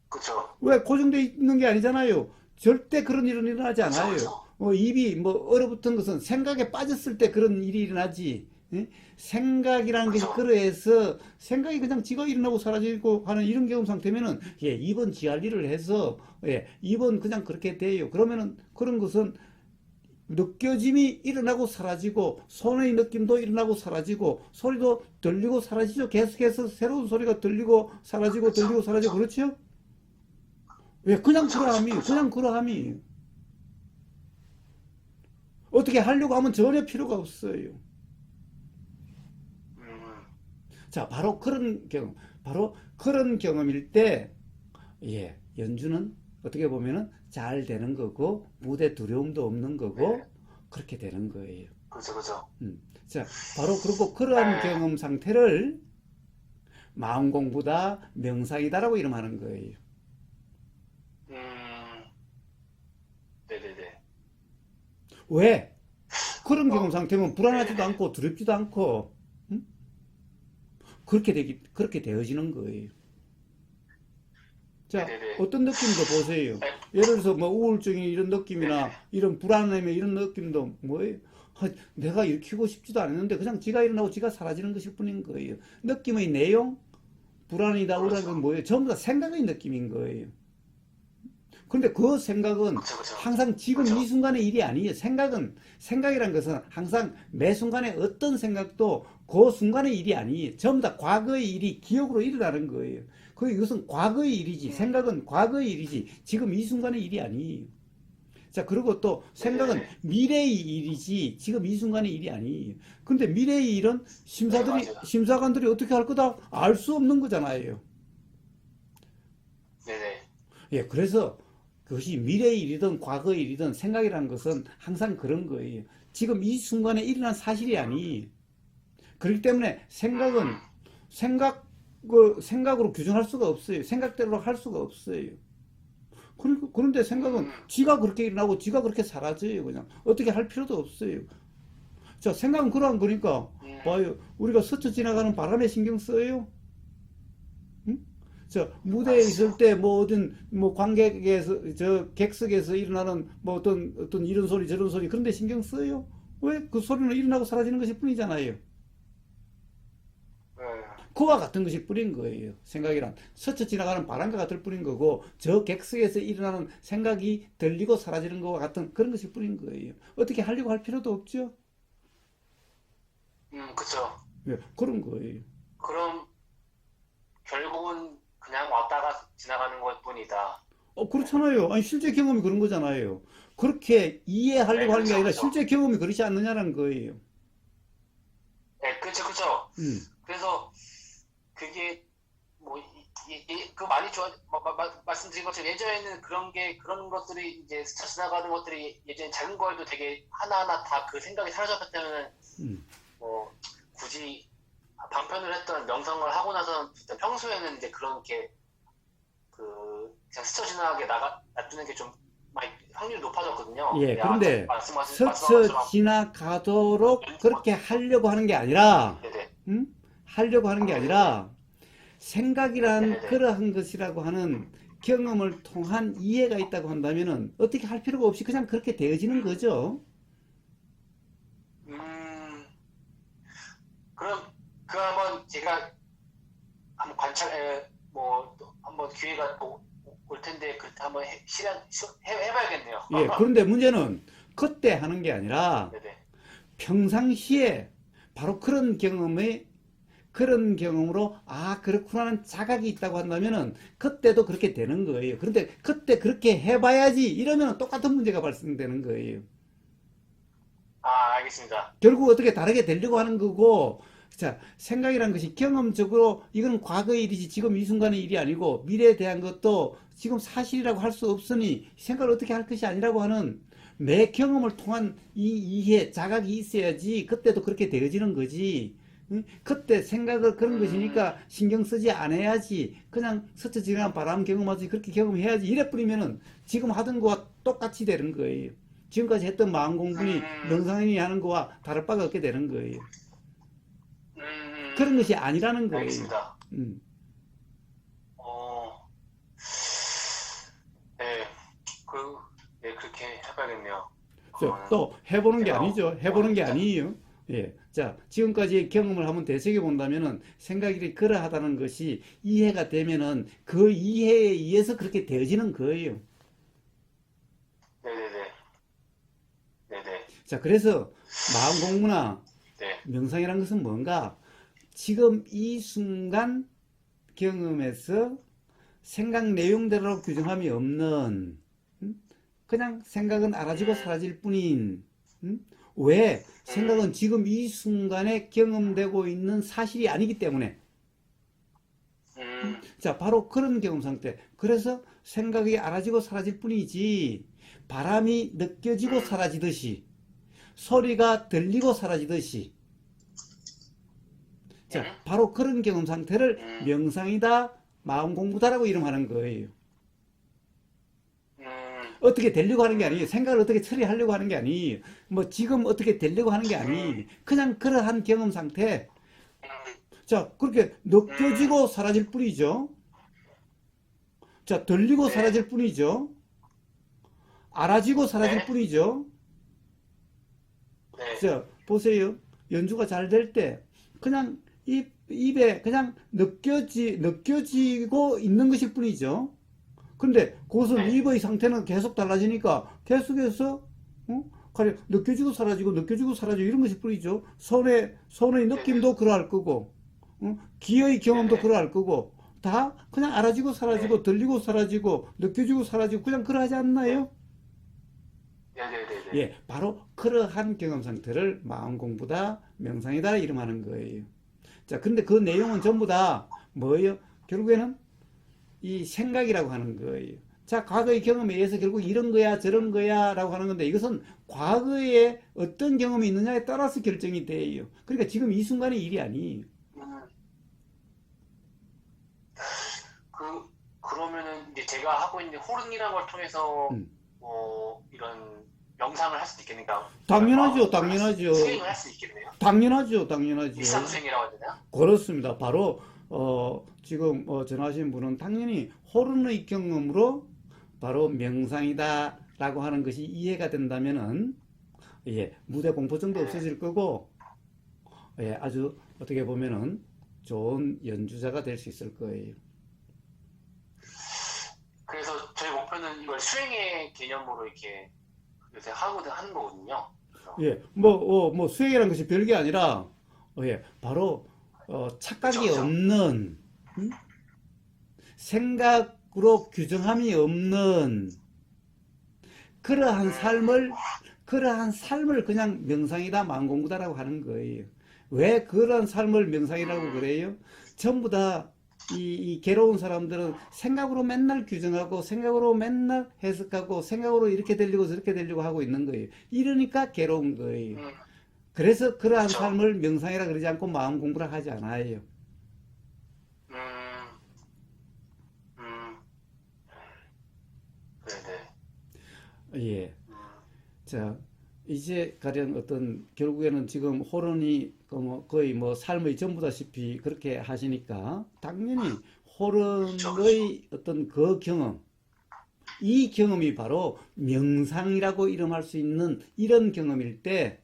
그쵸, 왜 고정돼 있는 게 아니잖아요. 절대 그런 일은 일어나지 그쵸, 않아요. 그쵸, 입이 뭐 얼어붙은 것은 생각에 빠졌을 때 그런 일이 일어나지. 예? 생각이라는 것이 그쵸, 그러해서 생각이 그냥 지가 일어나고 사라지고 하는 이런 경험 상태면은 예, 이번 지할 일을 해서 예, 이번 그냥 그렇게 돼요. 그러면은 그런 것은 느껴짐이 일어나고 사라지고 손의 느낌도 일어나고 사라지고 소리도 들리고 사라지죠. 계속해서 새로운 소리가 들리고 사라지고 그쵸, 그렇죠? 왜 그냥 그쵸, 그쵸, 그러함이에요. 그냥 그쵸, 그러함이에요. 어떻게 하려고 하면 전혀 필요가 없어요. 음, 자, 바로 그런 경험일 때, 예, 연주는 어떻게 보면은 잘 되는 거고, 무대 두려움도 없는 네, 거고, 그렇게 되는 거예요. 그쵸, 그쵸, 자, 바로 그리고 그러한 네, 경험 상태를 마음 공부다, 명상이다라고 이름하는 거예요. 음, 네네네, 왜? 그런 경험 어, 상태면 불안하지도 네네네, 않고 두렵지도 않고, 음? 그렇게 되어지는 거예요. 자, 네네네, 어떤 느낌도 보세요. 네, 예를 들어서 뭐 우울증이 이런 느낌이나 네네네, 이런 불안함의 이런 느낌도 뭐예요? 내가 일으키고 싶지도 않았는데 그냥 지가 일어나고 지가 사라지는 것일 뿐인 거예요. 느낌의 내용, 불안이다, 우울하다 그렇죠, 뭐예요? 전부 다 생각의 느낌인 거예요. 그런데 그 생각은 그쵸, 그쵸. 항상 지금 그쵸. 이 순간의 일이 아니에요. 생각이란 것은 항상 매 순간에 어떤 생각도 그 순간의 일이 아니에요. 전부 다 과거의 일이 기억으로 일어나는 거예요. 이것은 과거의 일이지. 생각은 과거의 일이지. 지금 이 순간의 일이 아니에요. 자, 그리고 또 생각은 네네네. 미래의 일이지 지금 이 순간의 일이 아니에요. 근데 미래의 일은 네, 맞아요. 심사관들이 어떻게 할 거다 알 수 없는 거잖아요. 네네. 예, 그래서 그것이 미래의 일이든 과거의 일이든 생각이라는 것은 항상 그런 거예요. 지금 이 순간에 일어난 사실이 아니. 그렇기 때문에 생각은 음, 생각으로 규정할 수가 없어요. 생각대로 할 수가 없어요. 그런데 생각은 음, 지가 그렇게 일어나고 지가 그렇게 사라져요. 그냥 어떻게 할 필요도 없어요. 자, 생각은 그러한 거니까 음, 봐요. 우리가 스쳐 지나가는 바람에 신경 써요. 응? 자, 무대에 아시죠? 있을 때 뭐 어떤 뭐 관객에서 저 객석에서 일어나는 뭐 어떤 이런 소리 저런 소리 그런 데 신경 써요? 왜? 그 소리는 일어나고 사라지는 것일 뿐이잖아요. 네. 그와 같은 것일 뿐인 거예요. 생각이란 스쳐 지나가는 바람과 같을 뿐인 거고 저 객석에서 일어나는 생각이 들리고 사라지는 것과 같은 그런 것일 뿐인 거예요. 어떻게 하려고 할 필요도 없죠? 그쵸. 예, 그런 거예요. 그럼 결국은 그냥 왔다가 지나가는 것 뿐이다. 네. 그렇잖아요. 아니, 실제 경험이 그런 거잖아요. 그렇게 네, 이해하려고 하는 게 그쵸, 아니라 그쵸. 실제 경험이 그렇지 않느냐는 거예요. 네, 그쵸, 그쵸. 음, 그래서 그게 뭐, 그 많이 말씀드린 것처럼 예전에는 그런 것들이 이제 스쳐 지나가는 것들이 예전에 작은 거에도 되게 하나하나 다 그 생각이 사라졌기 때문에 음. 뭐, 굳이 방편을 했던 명상을 하고 나서는 일단 평소에는 이제 그런 게 그냥 스쳐 지나가게 놔두는 게 좀 많이 확률이 높아졌거든요. 예, 근데 아까 그런데 말씀한 스쳐 것처럼 지나가도록 뭐, 그렇게 하려고 하는 게 아니라, 네네, 음? 하려고 하는 게 네네네, 아니라, 생각이란 네네네. 그러한 것이라고 하는 경험을 통한 이해가 있다고 한다면은 어떻게 할 필요가 없이 그냥 그렇게 되어지는 거죠. 음, 그럼 그 한번 제가 한번 또 한번 기회가 올 텐데 그때 한번 해봐야겠네요. 예, 그런데 문제는 그때 하는 게 아니라 네네. 평상시에 바로 그런 경험으로 그렇구나는 자각이 있다고 한다면은 그때도 그렇게 되는 거예요. 그런데 그때 그렇게 해봐야지 이러면 똑같은 문제가 발생되는 거예요. 아, 알겠습니다. 결국 어떻게 다르게 되려고 하는 거고, 자, 생각이란 것이 경험적으로 이건 과거의 일이지 지금 이 순간의 일이 아니고 미래에 대한 것도 지금 사실이라고 할 수 없으니 생각을 어떻게 할 것이 아니라고 하는 매 경험을 통한 이 이해, 자각이 있어야지 그때도 그렇게 되어지는 거지. 응? 그때 생각을 그런 음, 것이니까 신경 쓰지 않아야지. 그냥 스쳐 지나간 바람 경험하지 그렇게 경험해야지. 이래 뿌리면은 지금 하던 거와 똑같이 되는 거예요. 지금까지 했던 마음 공부니 음, 명상이니 하는 거와 다를 바가 없게 되는 거예요. 음, 그런 것이 아니라는 거예요. 알겠습니다. 음. 어, 네, 그, 네, 그렇게 해봐야겠네요. 그러면 또 해보는 게 제가 아니죠. 오늘 해보는 게 일단, 아니에요. 예. 자, 지금까지의 경험을 한번 되새겨 본다면은 생각이 그러하다는 것이 이해가 되면은 그 이해에 의해서 그렇게 되어지는 거예요. 네네네, 네네, 자, 그래서 마음 공부나 네, 명상이라는 것은 뭔가 지금 이 순간 경험에서 생각 내용대로 규정함이 없는 그냥 생각은 알아지고 음, 사라질 뿐인 왜? 음, 생각은 지금 이 순간에 경험되고 있는 사실이 아니기 때문에 음, 자 바로 그런 경험 상태 그래서 생각이 알아지고 사라질 뿐이지 바람이 느껴지고 음, 사라지듯이 소리가 들리고 사라지듯이 자 음, 바로 그런 경험 상태를 음, 명상이다 마음 공부다라고 이름하는 거예요. 음, 어떻게 되려고 하는 게 아니에요. 음, 생각을 어떻게 처리하려고 하는 게 아니에요. 뭐 지금 어떻게 되려고 하는 게 아니에요. 그냥 그러한 경험 상태. 자, 그렇게 음, 느껴지고 사라질 뿐이죠. 자, 들리고 네, 사라질 뿐이죠. 알아지고 사라질 네, 뿐이죠. 네, 자, 보세요. 연주가 잘 될 때 그냥 입에 그냥 느껴지고 있는 것일 뿐이죠. 근데 그것은 네. 입의 상태는 계속 달라지니까 계속해서 가령 느껴지고 사라지고 느껴지고 사라지고 이런 것이 뿐이죠. 손의 느낌도 네네. 그러할 거고, 귀의 경험도 네네. 그러할 거고, 다 그냥 알아지고 사라지고 네. 들리고 사라지고 느껴지고 사라지고 그냥 그러하지 네. 않나요? 네네네네. 예, 바로 그러한 경험 상태를 마음 공부다, 명상이다 이름하는 거예요. 자, 근데 그 내용은 전부 다 뭐예요? 결국에는 이 생각이라고 하는 거예요. 자, 과거의 경험에 의해서 결국 이런 거야, 저런 거야 라고 하는 건데 이것은 과거에 어떤 경험이 있느냐에 따라서 결정이 돼요. 그러니까 지금 이 순간의 일이 아니에요. 음, 그러면은 이제 제가 하고 있는 호른이라는 걸 통해서 음. 뭐 이런 명상을 할 수도 있겠는가? 이런 마음 당연하죠, 공부를 당연하죠. 수행을 할 수 있겠네요. 당연하죠, 당연하죠. 일상수행이라고 해야 되나요? 그렇습니다. 바로 지금 전하신 분은 당연히 호른의 경험으로 바로 명상이다라고 하는 것이 이해가 된다면은 예, 무대 공포증도 네. 없어질 거고 예, 아주 어떻게 보면은 좋은 연주자가 될 수 있을 거예요. 그래서 저희 목표는 이걸 수행의 개념으로 이렇게 요새 하는 거거든요. 그래서 예, 뭐 수행이라는 것이 별게 아니라 예, 바로 그쵸, 착각이 그쵸. 없는 음? 생각으로 규정함이 없는 그러한 음, 삶을 그러한 삶을 그냥 명상이다 만공부다라고 하는 거예요. 왜 그런 삶을 명상이라고 음, 그래요? 전부 다 이 괴로운 사람들은 생각으로 맨날 규정하고 생각으로 맨날 해석하고 생각으로 이렇게 되려고 저렇게 되려고 하고 있는 거예요. 이러니까 괴로운 거예요. 음, 그래서 그러한 그쵸. 삶을 명상이라 그러지 않고 마음 공부라 하지 않아요. 음, 음, 네네. 예. 음, 자, 이제 가령 어떤 결국에는 지금 호론이 거의 뭐 삶의 전부다시피 그렇게 하시니까 당연히 그쵸, 그쵸. 호론의 어떤 그 경험, 이 경험이 바로 명상이라고 이름할 수 있는 이런 경험일 때,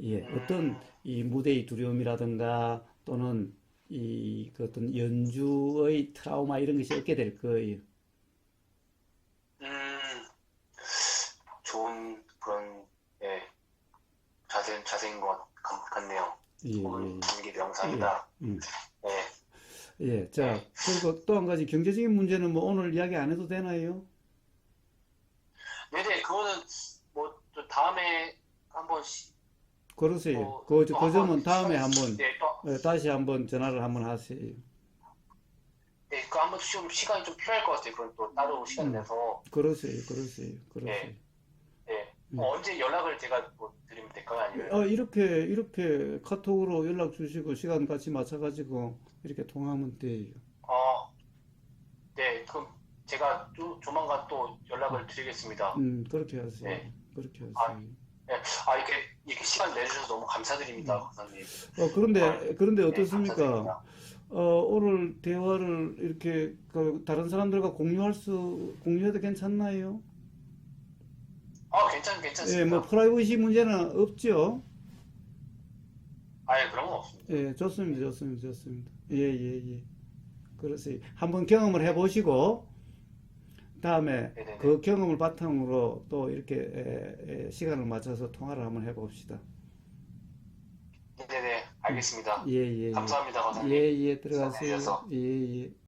예, 어떤 음, 이 무대의 두려움이라든가 또는 그 어떤 연주의 트라우마 이런 것이 없게 될 거예요. 음, 좋은 그런, 예, 자세인 것 같네요. 예, 혹은 예, 이게 예. 명상이다. 음. 예, 예, 자, 예. 그리고 또 한 가지 경제적인 문제는 뭐 오늘 이야기 안 해도 되나요? 네네, 그거는 뭐, 또 다음에 한번, 그러세요. 뭐, 또 그 한번 점은 다음에 한번 네, 또, 다시 한번 전화를 한번 하세요. 네, 그 한번 좀 시간이 좀 필요할 것 같아요. 그건 또 따로 시간 음, 내서. 그러세요, 그러세요, 그러세요. 예, 예. 음. 언제 연락을 제가 뭐 드리면 될까요? 아니면은, 이렇게 카톡으로 연락 주시고 시간 같이 맞춰가지고 이렇게 통화하면 돼요. 어, 네, 그럼 제가 조만간 또 연락을 드리겠습니다. 그렇게 하세요. 네. 그렇게 아, 하세요. 네. 이렇게 시간 내주셔서 너무 감사드립니다, 음. 강사님. 정말, 그런데 네, 어떻습니까? 감사드립니다. 오늘 대화를 이렇게 다른 사람들과 공유해도 괜찮나요? 예, 뭐 괜찮습니다. 프라이버시 문제는 없죠? 아예 그런 건 없습니다. 예, 좋습니다, 네, 좋습니다, 좋습니다. 예, 예, 예. 그래서 한번 경험을 네, 해보시고 다음에 네네네. 그 경험을 바탕으로 또 이렇게 시간을 맞춰서 통화를 한번 해봅시다. 네네네. 음. 알겠습니다. 예, 예, 예. 감사합니다, 예, 강사님. 예, 시간 들어가세요. 내주셔서. 예, 예.